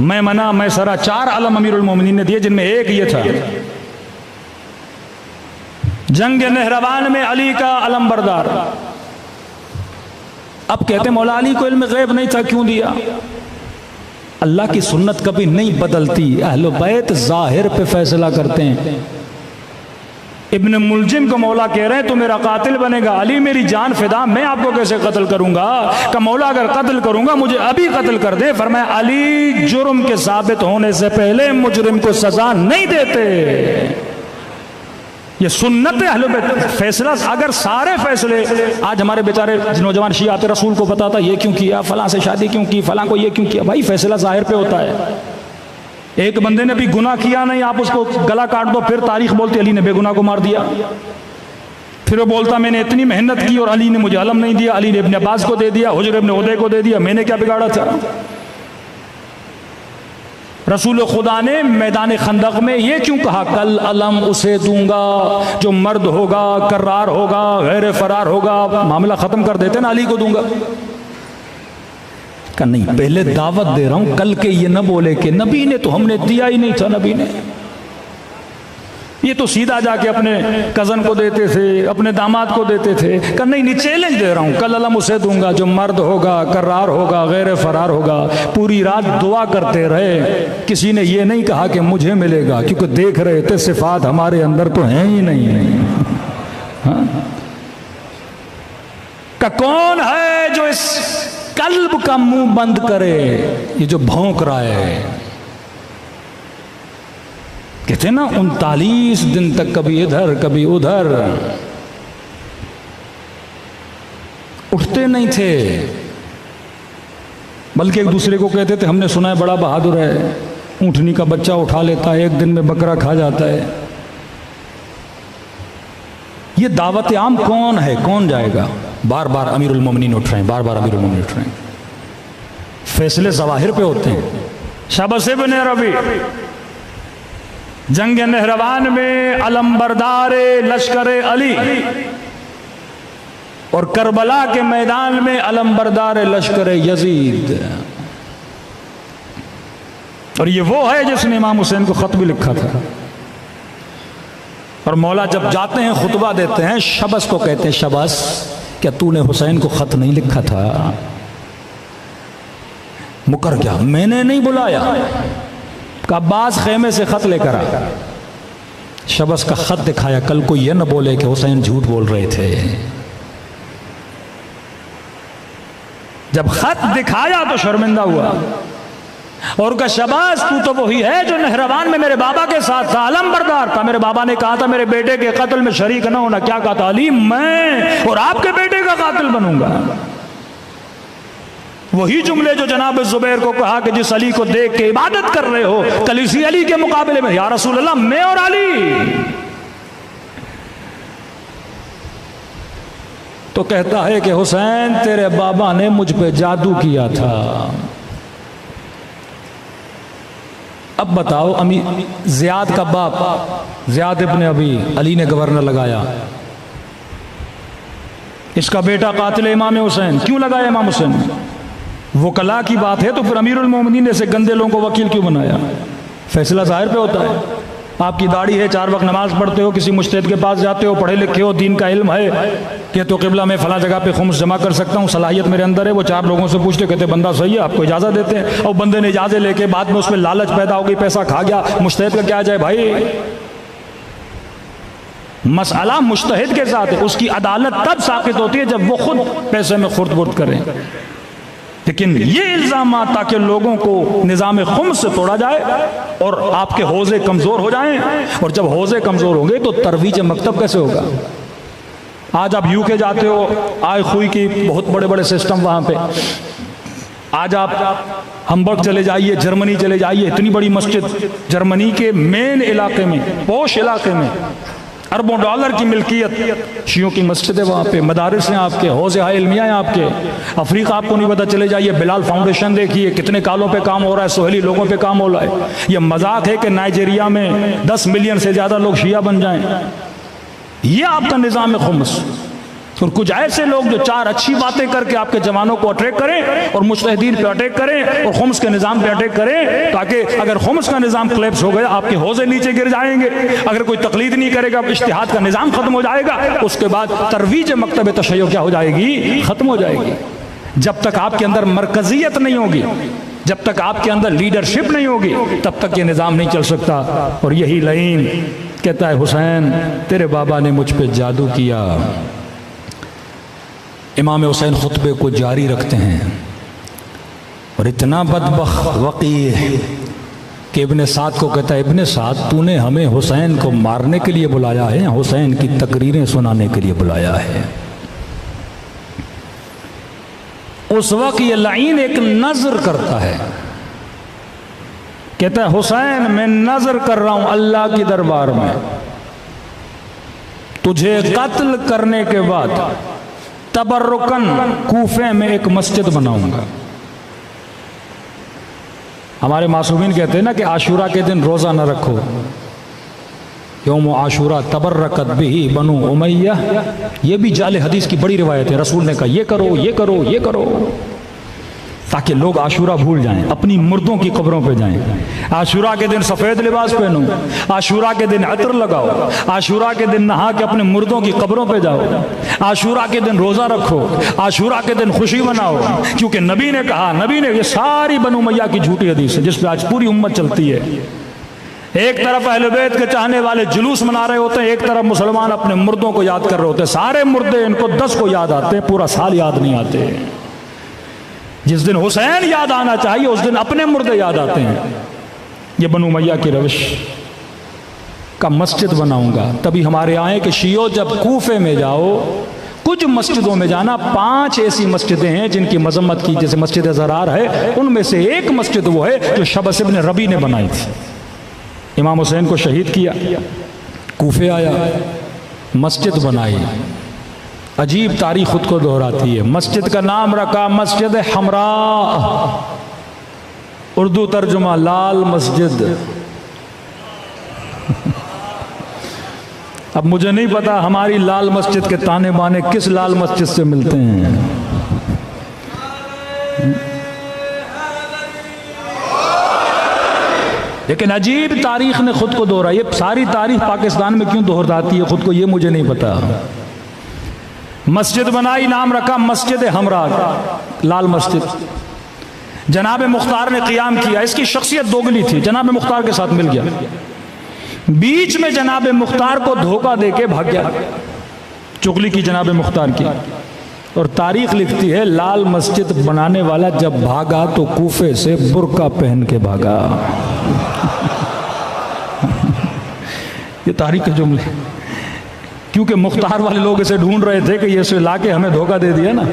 मैं मना, मैं सरा, 4 अलम अमीरुल मोमिनीन ने दिए, जिनमें एक ये था। जंग नहरवान में अली का अलम बरदार। अब कहते मौला अली को इल्म गैब नहीं था, क्यों दिया? अल्लाह की सुन्नत कभी नहीं बदलती, अहले बैत जाहिर पे फैसला करते हैं। इब्न मुलजिम को मौला कह रहे हैं तो मेरा कातिल बनेगा, अली मेरी जान फिदा, मैं आपको कैसे कत्ल करूंगा? का मौला अगर कत्ल करूंगा मुझे अभी कत्ल कर दे। फरमाया अली जुर्म के साबित होने से पहले मुजरिम को सजा नहीं देते। ये सुन्नत अहले बैत फैसला। अगर सारे फैसले, आज हमारे बेचारे नौजवान शियाते रसूल को पता था ये क्यों किया, फलां से शादी क्यों की, फलां को ये क्यों किया, भाई फैसला जाहिर पे होता है। एक बंदे ने भी गुनाह किया नहीं, आप उसको गला काट दो, फिर तारीख बोलती अली ने बेगुनाह को मार दिया। फिर वो बोलता मैंने इतनी मेहनत की और अली ने मुझे अलम नहीं दिया, अली ने इब्न अब्बास को दे दिया, हुजर इब्न उदय को दे दिया, मैंने क्या बिगाड़ा था? रसूल खुदा ने मैदान खंदक में ये क्यों कहा, कल अलम उसे दूंगा जो मर्द होगा, कर्रार होगा, गैर फरार होगा। मामला खत्म कर देते ना, अली को दूंगा। का नहीं, पहले दावत दे रहा हूं, कल के ये न बोले कि नबी ने तो हमने दिया ही नहीं था, नबी ने ये तो सीधा जाके अपने कजन को देते थे, अपने दामाद को देते थे। का नहीं, चैलेंज दे रहा हूं, कल अलम उसे दूंगा जो मर्द होगा, कर्रार होगा, गैर फरार होगा। पूरी रात दुआ करते रहे, किसी ने ये नहीं कहा कि मुझे मिलेगा, क्योंकि देख रहे थे सिफात हमारे अंदर तो है ही नहीं। हाँ? का कौन है जो इस कल्ब का मुंह बंद करे, ये जो भौंक रहा है? कहते ना 39 दिन तक कभी इधर कभी उधर उठते नहीं थे, बल्कि एक दूसरे को कहते थे हमने सुना है बड़ा बहादुर है, ऊँटनी का बच्चा उठा लेता है, एक दिन में बकरा खा जाता है। ये दावत आम कौन है, कौन जाएगा? बार बार अमीरुल मोमिनीन उठ रहे हैं, बार बार अमीरुल मोमिनीन उठ रहे हैं। फैसले ज़वाहिर पे होते हैं। शबस इब्न रबी जंग नहरवान में अलमबरदार लश्कर अली, और करबला के मैदान में अलमबरदार लश्कर यजीद। और ये वो है जिसने इमाम हुसैन को खत भी लिखा था। और मौला जब जाते हैं खुतबा देते हैं, शबस को कहते हैं, शबस क्या तूने हुसैन को खत नहीं लिखा था? मुकर क्या? मैंने नहीं बुलाया। अब्बास खेमे से खत लेकर आ। शबस का खत दिखाया, कल को यह न बोले कि हुसैन झूठ बोल रहे थे। जब खत दिखाया तो शर्मिंदा हुआ और का शबाश तू तो वही है जो नहरवान में मेरे बाबा के साथ था, अलमबरदार था। मेरे बाबा ने कहा था मेरे बेटे के कत्ल में शरीक न होना। क्या कहा था? अली मैं और आपके बेटे का कातिल बनूंगा। वही जुमले जो जनाब जुबैर को कहा कि जिस अली को देख के इबादत कर रहे हो, कल इसी अली के मुकाबले में या रसूल अल्लाह मैं और अली। तो कहता है कि हुसैन तेरे बाबा ने मुझ पे जादू किया था। अब बताओ, जियाद का बाप जियाद इब्न अबी अली ने गवर्नर लगाया, इसका बेटा कातिल इमाम हुसैन। क्यों लगाया इमाम हुसैन? वकला की बात है तो फिर अमीरुल मोमिनीन ने ऐसे गंदे लोगों को वकील क्यों बनाया? फैसला ज़ाहिर पे होता है। आपकी दाढ़ी है, 4 वक्त नमाज पढ़ते हो, किसी मुज्तहिद के पास जाते हो, पढ़े लिखे हो, दीन का इल्म है कि तो क़िबला में फ़लाँ जगह पे खुम्स जमा कर सकता हूँ, सलाहियत मेरे अंदर है, वो 4 लोगों से पूछते, कहते बंदा सही है, आपको इजाज़त देते हैं। और बंदे ने इजाज़त लेके बाद में उसमें लालच पैदा हो गई, पैसा खा गया, मुज्तहिद का क्या जाए भाई? मसला मुज्तहिद के साथ है, उसकी अदालत तब साक़ित होती है जब वो खुद पैसे में खुर्द-बुर्द करें। लेकिन ये इल्ज़ाम ताकि लोगों को निज़ाम खुम्स से तोड़ा जाए और आपके हौज़े कमज़ोर हो जाएं, और जब हौज़े कमज़ोर होंगे तो तरवीज मकतब कैसे होगा? आज आप यूके जाते हो, आय खुई की बहुत बड़े बड़े सिस्टम वहाँ पे। आज आप हम्बर्ग चले जाइए, जर्मनी चले जाइए, इतनी बड़ी मस्जिद जर्मनी के मेन इलाके में, पोश इलाके में, अरबों डॉलर की मिल्कियत शियों की मस्जिद है वहाँ पे, मदारिस हैं आपके, हौज़े इल्मिया हैं आपके। अफ्रीका आपको नहीं पता, चले जाइए बिलाल फाउंडेशन देखिए, कितने कालों पे काम हो रहा है, सोहेली लोगों पे काम हो रहा है। ये मजाक है कि नाइजीरिया में 10 मिलियन से ज़्यादा लोग शिया बन जाएं। ये आपका निज़ाम खुम्स। और कुछ ऐसे लोग जो 4 अच्छी बातें करके आपके जवानों को अटैक करें और मुजतहिदीन पे अटैक करें और खुम्स के निज़ाम पे अटैक करें, ताकि अगर खुम्स का निज़ाम क्लैप्स हो गया आपके हौज़े नीचे गिर जाएंगे। अगर कोई तकलीद नहीं करेगा, इज्तिहाद का निज़ाम खत्म हो जाएगा, उसके बाद तरवीज मकतब तशय्यो क्या हो जाएगी? खत्म हो जाएगी। जब तक आपके अंदर मरकजियत नहीं होगी, जब तक आपके अंदर लीडरशिप नहीं होगी, तब तक ये निज़ाम नहीं चल सकता। और यही लाइन कहता है, हुसैन तेरे बाबा ने मुझ पे जादू किया। इमाम हुसैन खुतबे को जारी रखते हैं और इतना बदबख्त वक़ी कि इब्ने साद को कहता है, इब्ने साद तूने हमें हुसैन को मारने के लिए बुलाया है, हुसैन की तकरीरें सुनाने के लिए बुलाया है? उस वक्त ये लाइन एक नज़र करता है, कहता है हुसैन मैं नज़र कर रहा हूं अल्लाह की दरबार में, तुझे कत्ल करने के बाद तबर्रुकन कूफे में एक मस्जिद बनाऊंगा। हमारे मासूमीन कहते हैं ना कि आशूरा के दिन रोज़ा न रखो, यौम आशूरा तबर्रकत बिही बनु उमैया। ये भी जाले हदीस की बड़ी रिवायत है। रसूल ने कहा ये करो, ये करो, ये करो, ताकि लोग आशूरा भूल जाएं, अपनी मुर्दों की कब्रों पे जाएं। आशूरा के दिन सफ़ेद लिबास पहनो, आशूरा के दिन अतर लगाओ, आशूरा के दिन नहा के अपने मुर्दों की कब्रों पे जाओ, आशूरा के दिन रोज़ा रखो, आशूरा के दिन खुशी मनाओ, क्योंकि नबी ने कहा, नबी ने, ये सारी बनु उमैया की झूठी हदीस है जिस पर आज पूरी उम्मत चलती है। एक तरफ अहले बैत के चाहने वाले जुलूस मना रहे होते हैं, एक तरफ मुसलमान अपने मुर्दों को याद कर रहे होते हैं। सारे मुर्दे इनको 10 को याद आते हैं, पूरा साल याद नहीं आते। जिस दिन हुसैन याद आना चाहिए उस दिन अपने मुर्दे याद आते हैं। ये बनु उमैया की रविश का मस्जिद बनाऊंगा। तभी हमारे आए कि शियो जब कूफे में जाओ, कुछ मस्जिदों में जाना, 5 ऐसी मस्जिदें हैं जिनकी मजम्मत की, जैसे मस्जिद ज़रार है, उनमें से एक मस्जिद वो है जो शबस इब्न रबी ने बनाई थी। इमाम हुसैन को शहीद किया, कूफे आया, मस्जिद बनाई। अजीब तारीख खुद को दोहराती है। मस्जिद का नाम रखा मस्जिद हमरा, उर्दू तर्जुमा लाल मस्जिद। अब मुझे नहीं पता हमारी लाल मस्जिद के ताने बाने किस लाल मस्जिद से मिलते हैं। लेकिन अजीब तारीख ने खुद को दोहरा। ये सारी तारीख पाकिस्तान में क्यों दोहराती है खुद को, ये मुझे नहीं पता। मस्जिद बनाई, नाम रखा मस्जिद हमरा, लाल मस्जिद। जनाब मुख्तार ने क़ियाम किया। इसकी शख्सियत दोगली थी, जनाब मुख्तार के साथ मिल गया, बीच में जनाब मुख्तार को धोखा देके भाग गया। चुगली की जनाब मुख्तार की। और तारीख लिखती है लाल मस्जिद बनाने वाला जब भागा तो कूफे से बुर्का पहन के भागा। ये तारीख के जुमले, क्योंकि मुख्तार वाले लोग इसे ढूंढ रहे थे कि ये इसे लाके हमें धोखा दे दिया ना,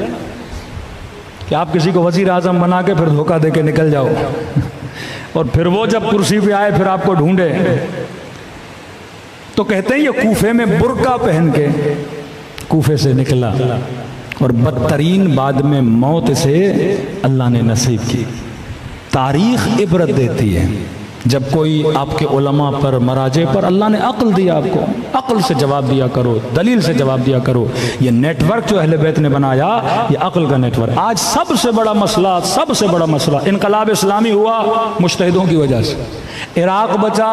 कि आप किसी को वजीर आजम बना के फिर धोखा दे के निकल जाओ, और फिर वो जब कुर्सी पे आए फिर आपको ढूंढे। तो कहते हैं ये कूफे में बुर्का पहन के कूफे से निकला, और बदतरीन बाद में मौत से अल्लाह ने नसीब की। तारीख इबरत देती है। जब कोई आपके उलमा पर, मराजे पर, अल्लाह ने अक्ल दिया आपको, अक्ल से जवाब दिया करो, दलील से जवाब दिया करो। ये नेटवर्क जो अहले बैत ने बनाया, ये अक्ल का नेटवर्क। आज सबसे बड़ा मसला इनकलाब इस्लामी हुआ मुज्तहिदों की वजह से, इराक बचा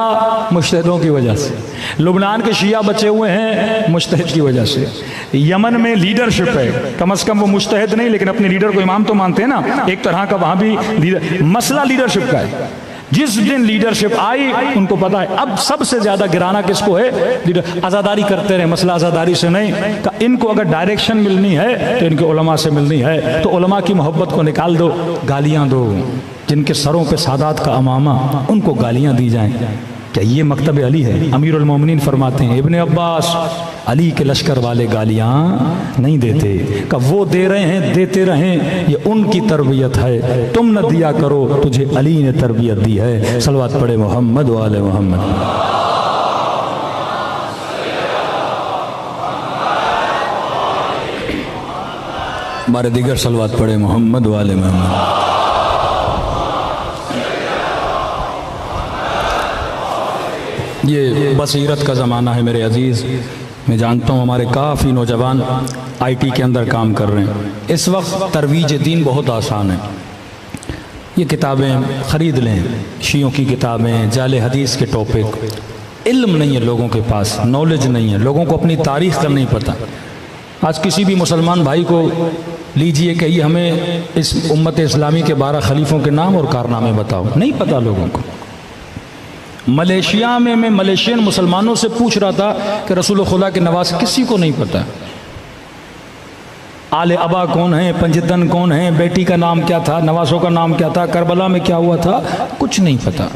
मुज्तहिदों की वजह से, लुबनान के शिया बचे हुए हैं मुज्तहिद की वजह से, यमन में लीडरशिप है, कम से कम वो मुज्तहिद नहीं लेकिन अपने लीडर को इमाम तो मानते हैं ना, एक तरह का वहाँ भी मसला लीडरशिप का है। जिस दिन लीडरशिप आई उनको पता है अब सबसे ज्यादा गिराना किसको है, लीडर। आज़ादारी करते रहे, मसला आज़ादारी से नहीं, इनको अगर डायरेक्शन मिलनी है तो इनके उलमा से मिलनी है, तो उलमा की मोहब्बत को निकाल दो, गालियां दो। जिनके सरों पे सादात का अमामा, उनको गालियां दी जाएं। क्या ये मकतब अली है? अमीरुल मोमिनीन फरमाते हैं, इब्ने अब्बास अली के लश्कर वाले गालियां नहीं देते, कब वो दे रहे हैं देते रहें, ये उनकी तरबियत है, तुम न दिया करो, तुझे अली ने तरबियत दी है। सलवात पढ़े मोहम्मद वाले मोहम्मद। हमारे दिगर सलवात पढ़े मोहम्मद वाले मोहम्मद। ये बसीरत का ज़माना है मेरे अजीज़। मैं जानता हूँ हमारे काफ़ी नौजवान आईटी के अंदर काम कर रहे हैं। इस वक्त तरवीज दीन बहुत आसान है। ये किताबें ख़रीद लें, शियों की किताबें, जाले हदीस के टॉपिक। इल्म नहीं है लोगों के पास, नॉलेज नहीं है, लोगों को अपनी तारीख़ का नहीं पता। आज किसी भी मुसलमान भाई को लीजिए कि ये हमें इस उम्मत इस्लामी के 12 खलीफों के नाम और कारनामे बताओ, नहीं पता लोगों को। मलेशिया में मैं मलेशियन मुसलमानों से पूछ रहा था कि रसूल खुदा के नवास किसी को नहीं पता। आले अबा कौन है, पंजतन कौन है, बेटी का नाम क्या था, नवासों का नाम क्या था, करबला में क्या हुआ था, कुछ नहीं पता।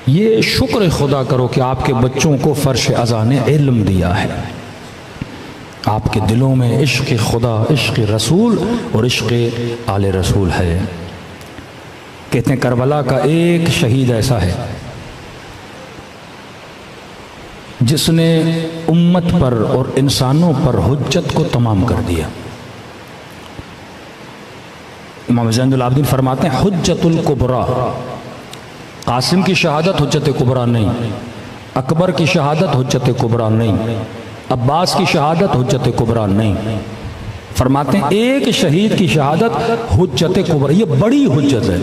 ये शुक्र खुदा करो कि आपके बच्चों को फर्श अज़ा ने इल्म दिया है। आपके दिलों में इश्क़ खुदा, इश्क़ रसूल और इश्क़ आले रसूल है। कहते हैं करबला का एक शहीद ऐसा है जिसने उम्मत पर और इंसानों पर हुज्जत को तमाम कर दिया। इमाम ज़ैनुल आबिदीन फरमाते हैं हुज्जतुल कुबरा। कासिम की शहादत हुज्जत कुबरा नहीं, अकबर की शहादत हुज्जत कुबरा नहीं, अब्बास की शहादत हुज्जत कुबरा नहीं। फरमाते हैं एक शहीद की शहादत हुज्जत कुबरा, ये बड़ी हुज्जत है।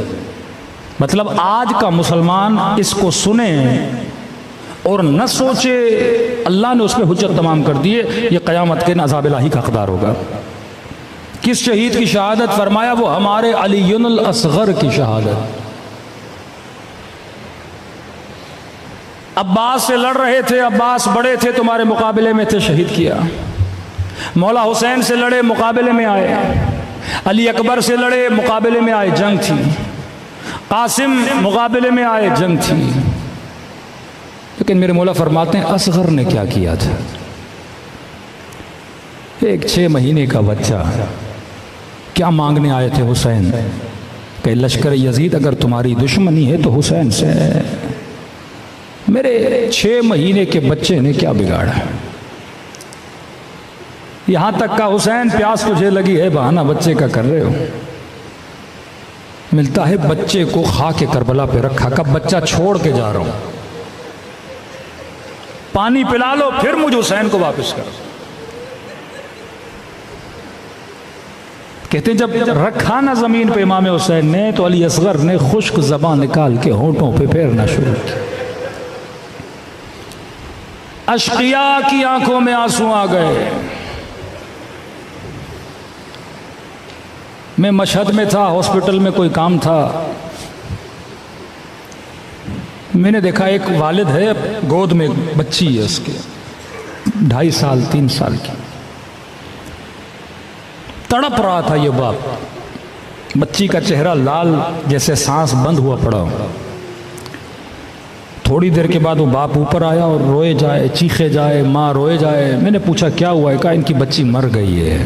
मतलब आज का मुसलमान इसको सुने और न सोचे अल्लाह ने उसमें हुज्जत तमाम कर दिए, ये क़यामत के अज़ाब इलाही का हक़दार होगा। किस शहीद की शहादत? फरमाया वो हमारे अलीयुल असग़र की शहादत। अब्बास से लड़ रहे थे, अब्बास बड़े थे, तुम्हारे मुकाबले में थे, शहीद किया। मौला हुसैन से लड़े, मुकाबले में आए। अली अकबर से लड़े, मुकाबले में आए, जंग थी। कासिम मुकाबले में आए, जंग थी। लेकिन मेरे मौला फरमाते हैं असगर ने क्या किया था? एक 6 महीने का बच्चा क्या मांगने आए थे हुसैन कि लश्कर यजीद अगर तुम्हारी दुश्मनी है तो हुसैन से। मेरे 6 महीने के बच्चे ने क्या बिगाड़ा? यहां तक का हुसैन प्यास तुझे लगी है, बहाना बच्चे का कर रहे हो। मिलता है बच्चे को खाके करबला पे रखा, कब बच्चा छोड़ के जा रहा हूं, पानी पिला लो, फिर मुझे हुसैन को वापस करो। कहते हैं जब रखा ना जमीन पे इमाम हुसैन ने, तो अली असगर ने खुश्क ज़बान निकाल के होंठों पे फेरना शुरू किया। अशकिया की आंखों में आंसू आ गए। मैं मशहद में था, हॉस्पिटल में कोई काम था। मैंने देखा एक वालिद है, गोद में बच्ची है उसके, 2.5 साल 3 साल की। तड़प रहा था ये बाप। बच्ची का चेहरा लाल, जैसे सांस बंद हुआ पड़ा। थोड़ी देर के बाद वो बाप ऊपर आया और रोए जाए, चीखे जाए, माँ रोए जाए। मैंने पूछा क्या हुआ है? कहा इनकी बच्ची मर गई है।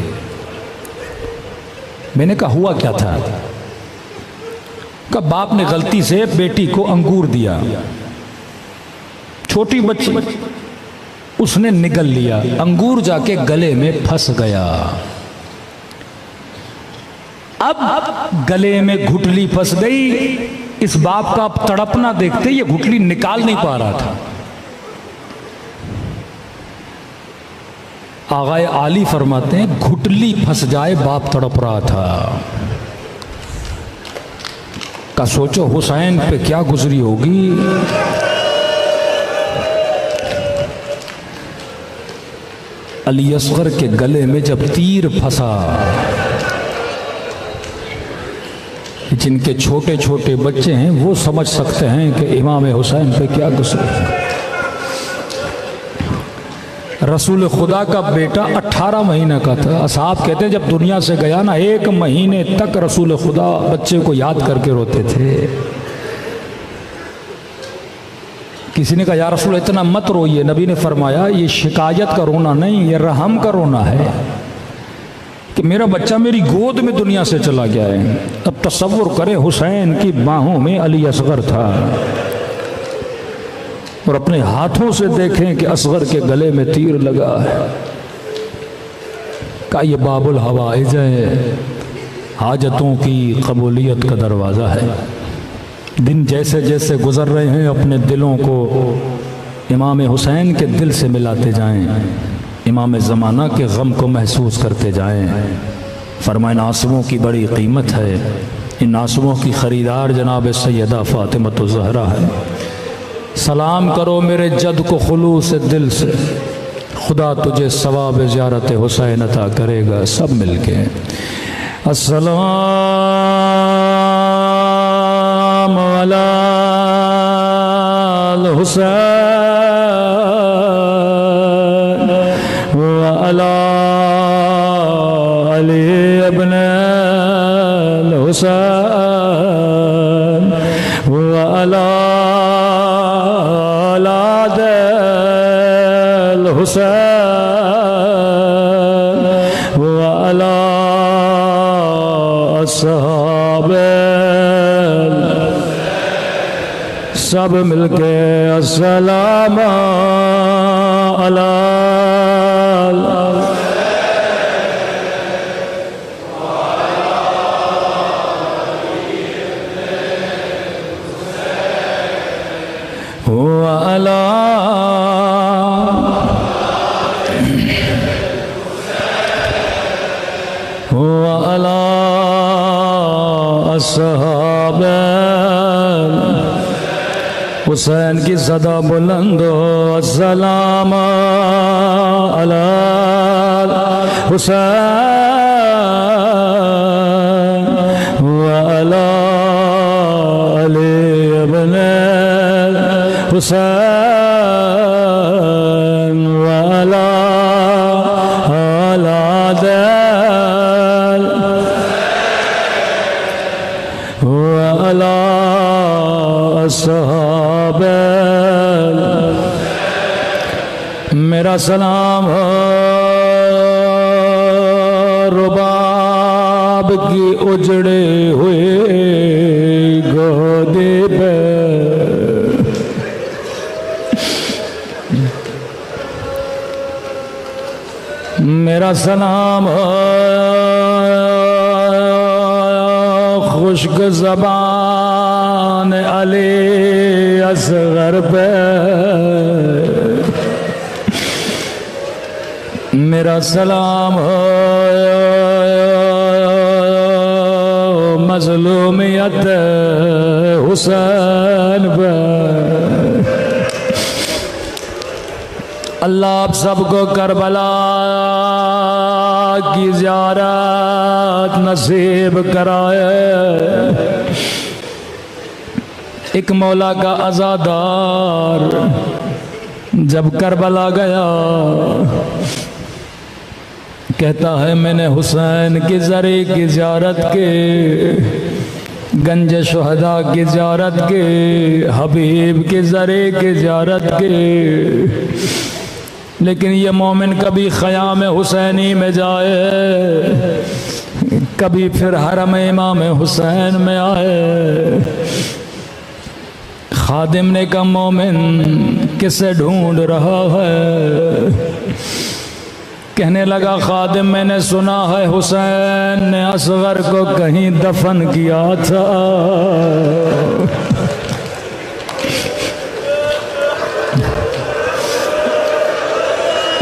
मैंने कहा हुआ क्या था? कहा बाप ने गलती से बेटी को अंगूर दिया, छोटी बच्ची, उसने निगल लिया, अंगूर जाके गले में फंस गया। अब गले में घुटली फंस गई। इस बाप का अब तड़पना देखते ये घुटली निकाल नहीं पा रहा था। आगाए आली फरमाते हैं घुटली फंस जाए बाप तड़प रहा था। का सोचो हुसैन पे क्या गुजरी होगी। अली असगर के गले में जब तीर फंसा, जिनके छोटे छोटे बच्चे हैं वो समझ सकते हैं कि इमाम हुसैन पे क्या गुजरी। रसूल खुदा का बेटा 18 महीने का था। असहाब कहते हैं जब दुनिया से गया ना 1 महीने तक रसूल खुदा बच्चे को याद करके रोते थे। किसी ने कहा या रसूल इतना मत रोइए। नबी ने फरमाया ये शिकायत का रोना नहीं, ये रहम का रोना है कि मेरा बच्चा मेरी गोद में दुनिया से चला गया है। अब तसव्वुर करें हुसैन की बाहों में अली असगर था और अपने हाथों से देखें कि असगर के गले में तीर लगा है। का ये बाबुल हवाइज है, हाजतों की कबूलियत का दरवाज़ा है। दिन जैसे जैसे गुजर रहे हैं अपने दिलों को इमाम हुसैन के दिल से मिलाते जाएं, इमाम ज़माना के गम को महसूस करते जाएं। फरमाए इन आंसुओं की बड़ी कीमत है, इन आंसुओं की ख़रीदार जनाब सैयदा फ़ातिमा ज़हरा है। सलाम करो मेरे जद को खुलूस दिल से, खुदा तुझे सवाब ज़ियारत हुसैन अता करेगा। सब मिलके अस्सलाम अला हुसैन व अला अली इब्न हुसैन व अला हुसैन व अला अस्हाबे। सब मिलके अस्सलाम अला व अला हुसैन की सदा बुलंद हो। अस्सलाम अला हुसैन व अला अली इब्न हुसैन व अला औलाद व अला सहाबा। मेरा सलाम हो रुबाब की उजड़े हुए गोदे पे। मेरा सलाम हो खुश्क ज़बान अली असगर पे। मेरा सलाम हो मज़लूमियत हुसैन पे। अल्लाह आप सबको करबला की ज़ियारत नसीब कराए। एक मौला का अज़ादार जब करबला गया कहता है मैंने हुसैन की ज़रे की ज़ियारत के, गंज शुहदा की ज़ियारत के, हबीब की ज़रे की ज़ियारत के। लेकिन ये मोमिन कभी ख़याम हुसैनी में जाए, कभी फिर हरम इमाम हुसैन में आए। खादिम ने कहा मोमिन किसे ढूंढ रहा है, कहने लगा खादिम मैंने सुना है हुसैन ने असगर को कहीं दफन किया था।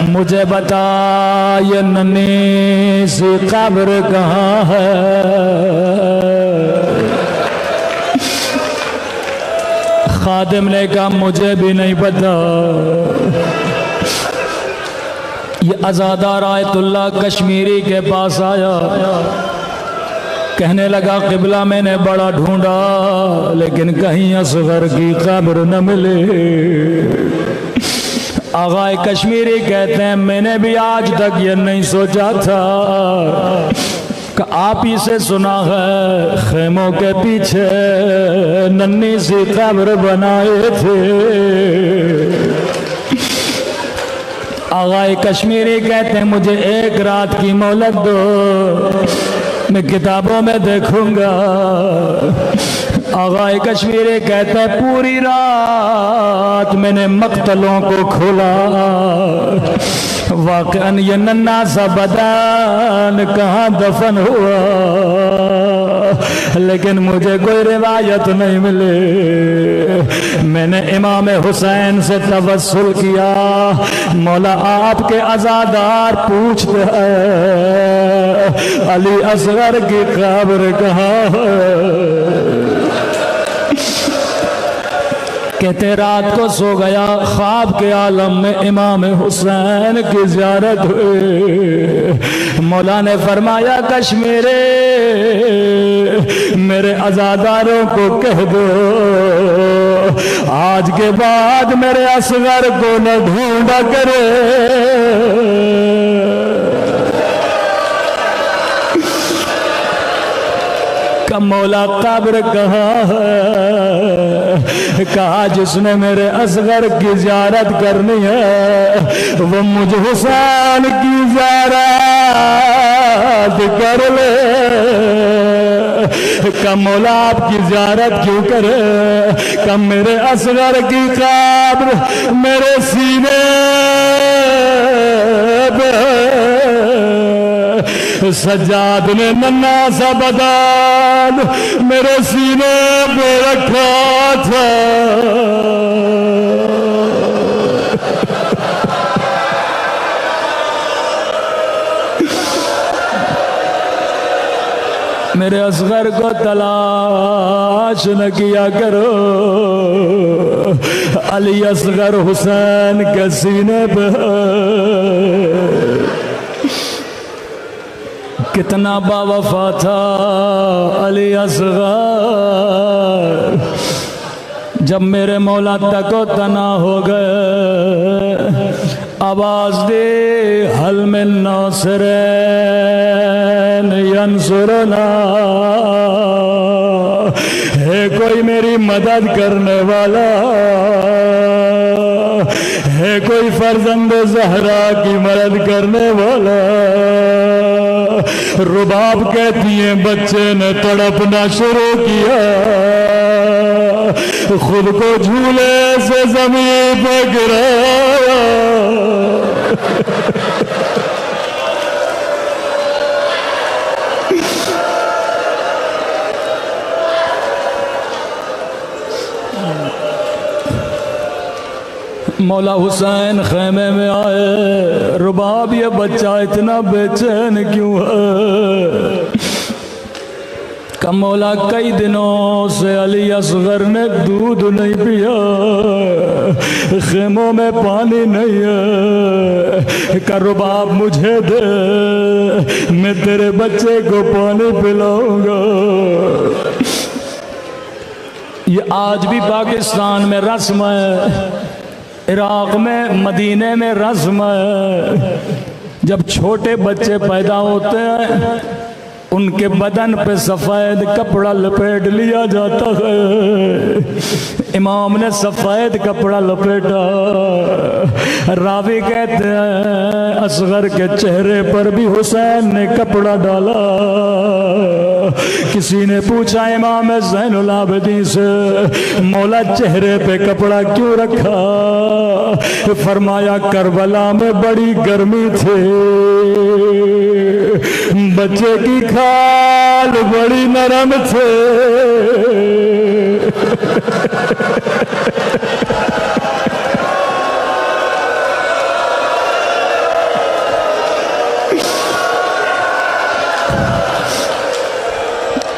मुझे बता ये नन्ही सी कब्र कहाँ है। खादिम ने कहा मुझे भी नहीं पता। ये अज़ादार आयतुल्लाह कश्मीरी के पास आया, कहने लगा क़िबला मैंने बड़ा ढूंढा लेकिन कहीं असगर की कब्र न मिले। आगाए कश्मीरी कहते हैं मैंने भी आज तक ये नहीं सोचा था कि आप ही से सुना है खेमों के पीछे नन्ही सी कब्र बनाए थे। आगाए कश्मीरी कहते हैं मुझे एक रात की मोहलत दो, मैं किताबों में देखूंगा। आगाए कश्मीरी कहता है पूरी रात मैंने मक्तलों को खोला, वाकई ये नन्हा सा बदन कहाँ दफन हुआ, लेकिन मुझे कोई रिवायत नहीं मिले। मैंने इमाम हुसैन से तवस्सुल किया, मौला आपके अज़ादार पूछते हैं अली असगर की कब्र कहाँ है। कहते रात को सो गया, ख्वाब के आलम में इमाम हुसैन की ज़ियारत हुई। मौला ने फरमाया कश्मीरे मेरे अज़ादारों को कह दो आज के बाद मेरे असगर को न ढूंढा करे। मौला कब्र कहाँ है। कहा जिसने मेरे असगर की ज़ियारत करनी है वो मुझ हुसैन की ज़ियारत कर ले। कम मौला आपकी ज़ियारत क्यों करे। कम मेरे असगर की कब्र मेरे सीने सज्जाद ने नन्हा सा बदन मेरे सीने पे रखा था। मेरे असगर को तलाश न किया करो, अली असगर हुसैन के सीने पे कितना बावफा था अली असगर। जब मेरे मौला तको तना हो गए आवाज दे हल में नासिरैन यंसुरना, है कोई मेरी मदद करने वाला, है कोई फर्जंद ज़हरा की मदद करने वाला। रुबाब कहती है बच्चे ने तड़पना शुरू किया, खुद को झूले से जमीन पे गिराया। मौला हुसैन खेमे में आए, रुबाब ये बच्चा इतना बेचैन क्यों है। का मौला कई दिनों से अली असगर ने दूध नहीं पिया, खेमों में पानी नहीं है। का रुबाब मुझे दे, मैं तेरे बच्चे को पानी पिलाऊंगा। ये आज भी पाकिस्तान में रस्म है, इराक में मदीने में रस्म है। जब छोटे बच्चे पैदा होते हैं उनके बदन पे सफ़ेद कपड़ा लपेट लिया जाता है। इमाम ने सफ़ेद कपड़ा लपेटा। रावी कहते हैं असगर के चेहरे पर भी हुसैन ने कपड़ा डाला। किसी ने पूछा इमाम ज़ैनुल आबिदीन से, मौला चेहरे पे कपड़ा क्यों रखा? फरमाया करबला में बड़ी गर्मी थी, बच्चे की खाल बड़ी नरम थे।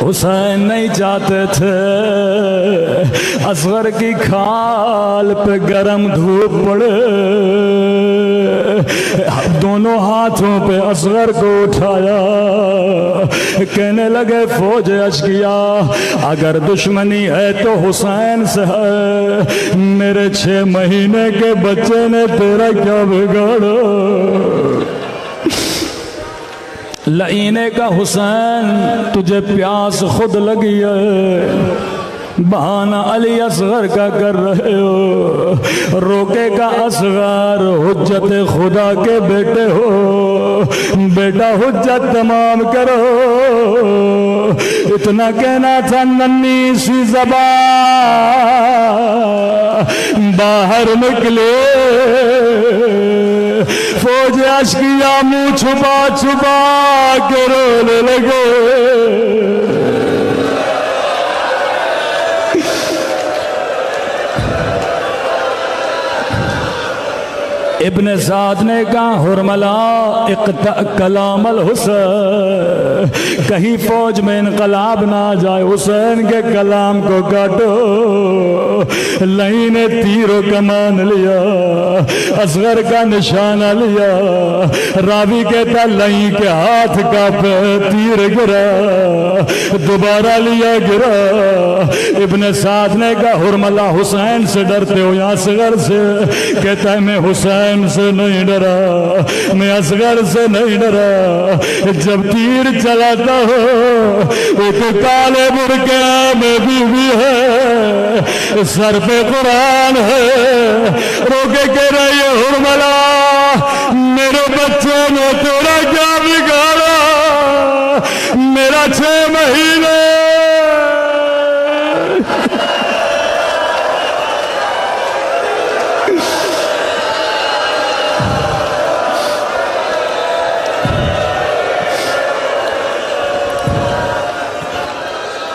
हुसैन नहीं चाहते थे असगर की खाल पे गरम धूप पड़े। दोनों हाथों पे असगर को उठाया, कहने लगे फौज अशकिया, अगर दुश्मनी है तो हुसैन से है। मेरे 6 महीने के बच्चे ने तेरा क्या बिगाड़ा? लईने का हुसैन, तुझे प्यास खुद लगी है, बहाना अली असगर का कर रहे हो। रोके का असगर, हुज्जत खुदा के बेटे हो, बेटा हुज्जत तमाम करो। इतना कहना था, नन्ही सी ज़बान बाहर निकले। फौज अशकिया मुंह छुपा छुपा के रोने लगे। इब्ने साद ने कहा, हुरमला इक़्ता कलामल हुसैन, कहीं फौज में इनकलाब ना आ जाए, हुसैन के कलाम को काटो। लई ने तीरों कमान लिया, असगर का निशाना लिया। रावी कहता लई के हाथ का पे तीर गिरा, दोबारा लिया गिरा। इब्ने साद ने कहा, हुरमला हुसैन से डरते हो या असगर से? कहता है मैं हुसैन से नहीं डरा, मैं असगर से नहीं डरा। जब तीर चलाता हो वो तो काले बुरके में बीवी है, सर पे कुरान है। रोके कह रही है, हुरमला मेरे बच्चे ने तेरा क्या बिगाड़ा? मेरा 6 महीने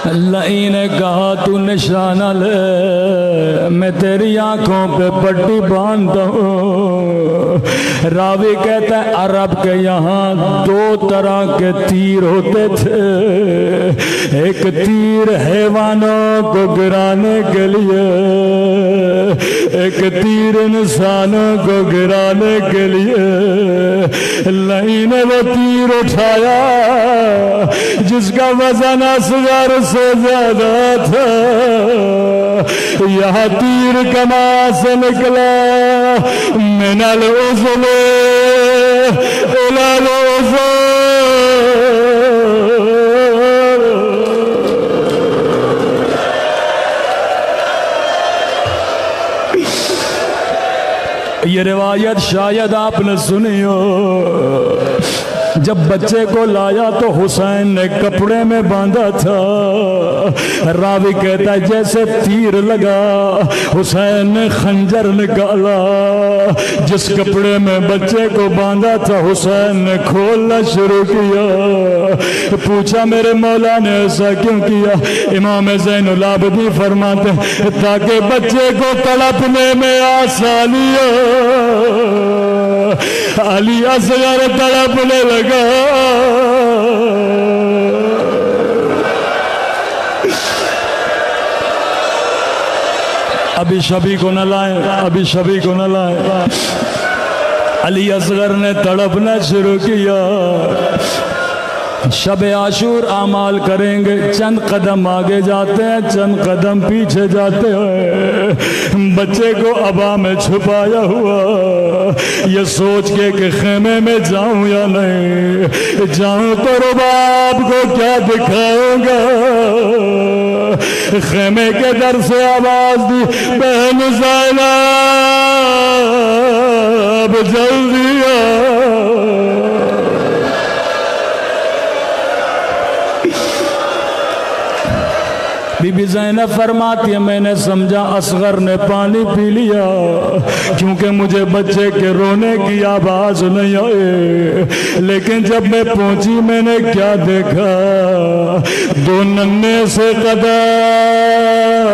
लई ने कहा, तू निशाना ले, मैं तेरी आंखों पे पट्टी बांधता हूँ। रावी कहता है अरब के यहाँ 2 तरह के तीर होते थे। एक तीर हैवानों को गिराने के लिए, एक तीर इंसानों को गिराने के लिए। लई ने वो तीर उठाया जिसका वजन असगर से ज्यादा था। यह तीर कमा से निकला, मिनल उज़ले इलल उज़ल। ये रिवायत शायद आपने सुनी हो। जब बच्चे को लाया तो हुसैन ने कपड़े में बांधा था। रावी कहता है जैसे तीर लगा, हुसैन ने खंजर निकाला। जिस कपड़े में बच्चे को बांधा था हुसैन ने खोलना शुरू किया। पूछा मेरे मौला ने ऐसा क्यों किया? इमाम ज़ैनुल आबिदीन फरमाते ताकि बच्चे को तड़पने में आसानी हो। अली असगर तड़पने लगा। अभी शबी को न लाए, अभी शबी को न लाए। अली असगर ने तड़पना शुरू किया। शब आशूर आमाल करेंगे, चंद कदम आगे जाते हैं, चंद कदम पीछे जाते हैं। बच्चे को अबा में छुपाया हुआ, ये सोच के कि खेमे में जाऊं या नहीं। जाऊं तो रुबाब को क्या दिखाऊंगा। खेमे के दर से आवाज दी, बहन ज़ैनब जल्दी आ। बीबी ज़ैनब फरमाती है, मैंने समझा असगर ने पानी पी लिया, क्योंकि मुझे बच्चे के रोने की आवाज नहीं आई। लेकिन जब मैं पहुंची मैंने क्या देखा, दो नन्हे से कदम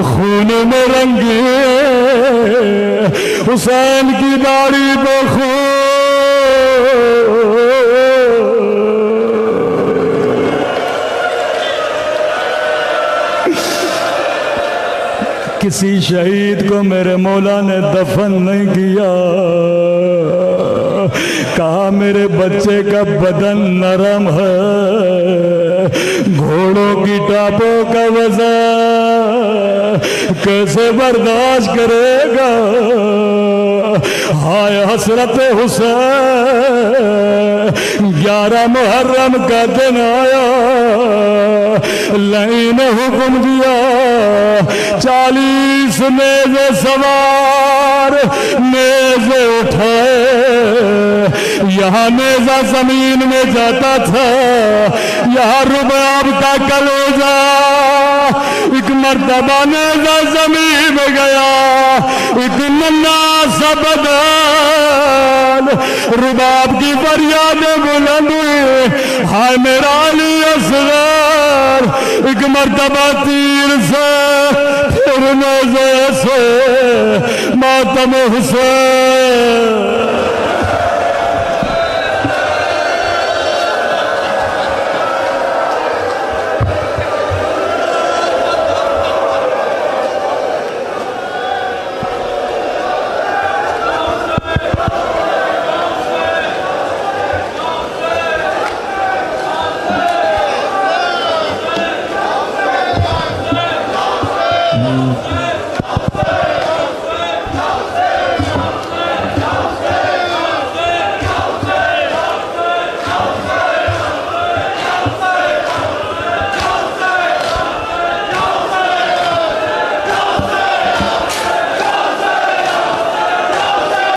खून में रंगे हुसैन की दाढ़ी पे खून। किसी शहीद को मेरे मौला ने दफन नहीं किया। कहा मेरे बच्चे का बदन नरम है, घोड़ों की टापों का वजन कैसे बर्दाश्त करेगा। हाय हसरत हुसैन, 11 मुहर्रम का दिन आया, लई ने हुक्म दिया 40 नेज़े सवार नेज़े उठाए। यहाँ नेज़ा जमीन में जाता था, यहाँ रुबाब का कलेजा। एक मर्तबा नेज़ा जमीन में गया, एक नन्हा सा बदन, रुबाब की फरियादें बुलंद हुई, हाय मेरा अली असगर। एक मर्तबा तीर से फिर नेज़े से मातम हुसैन।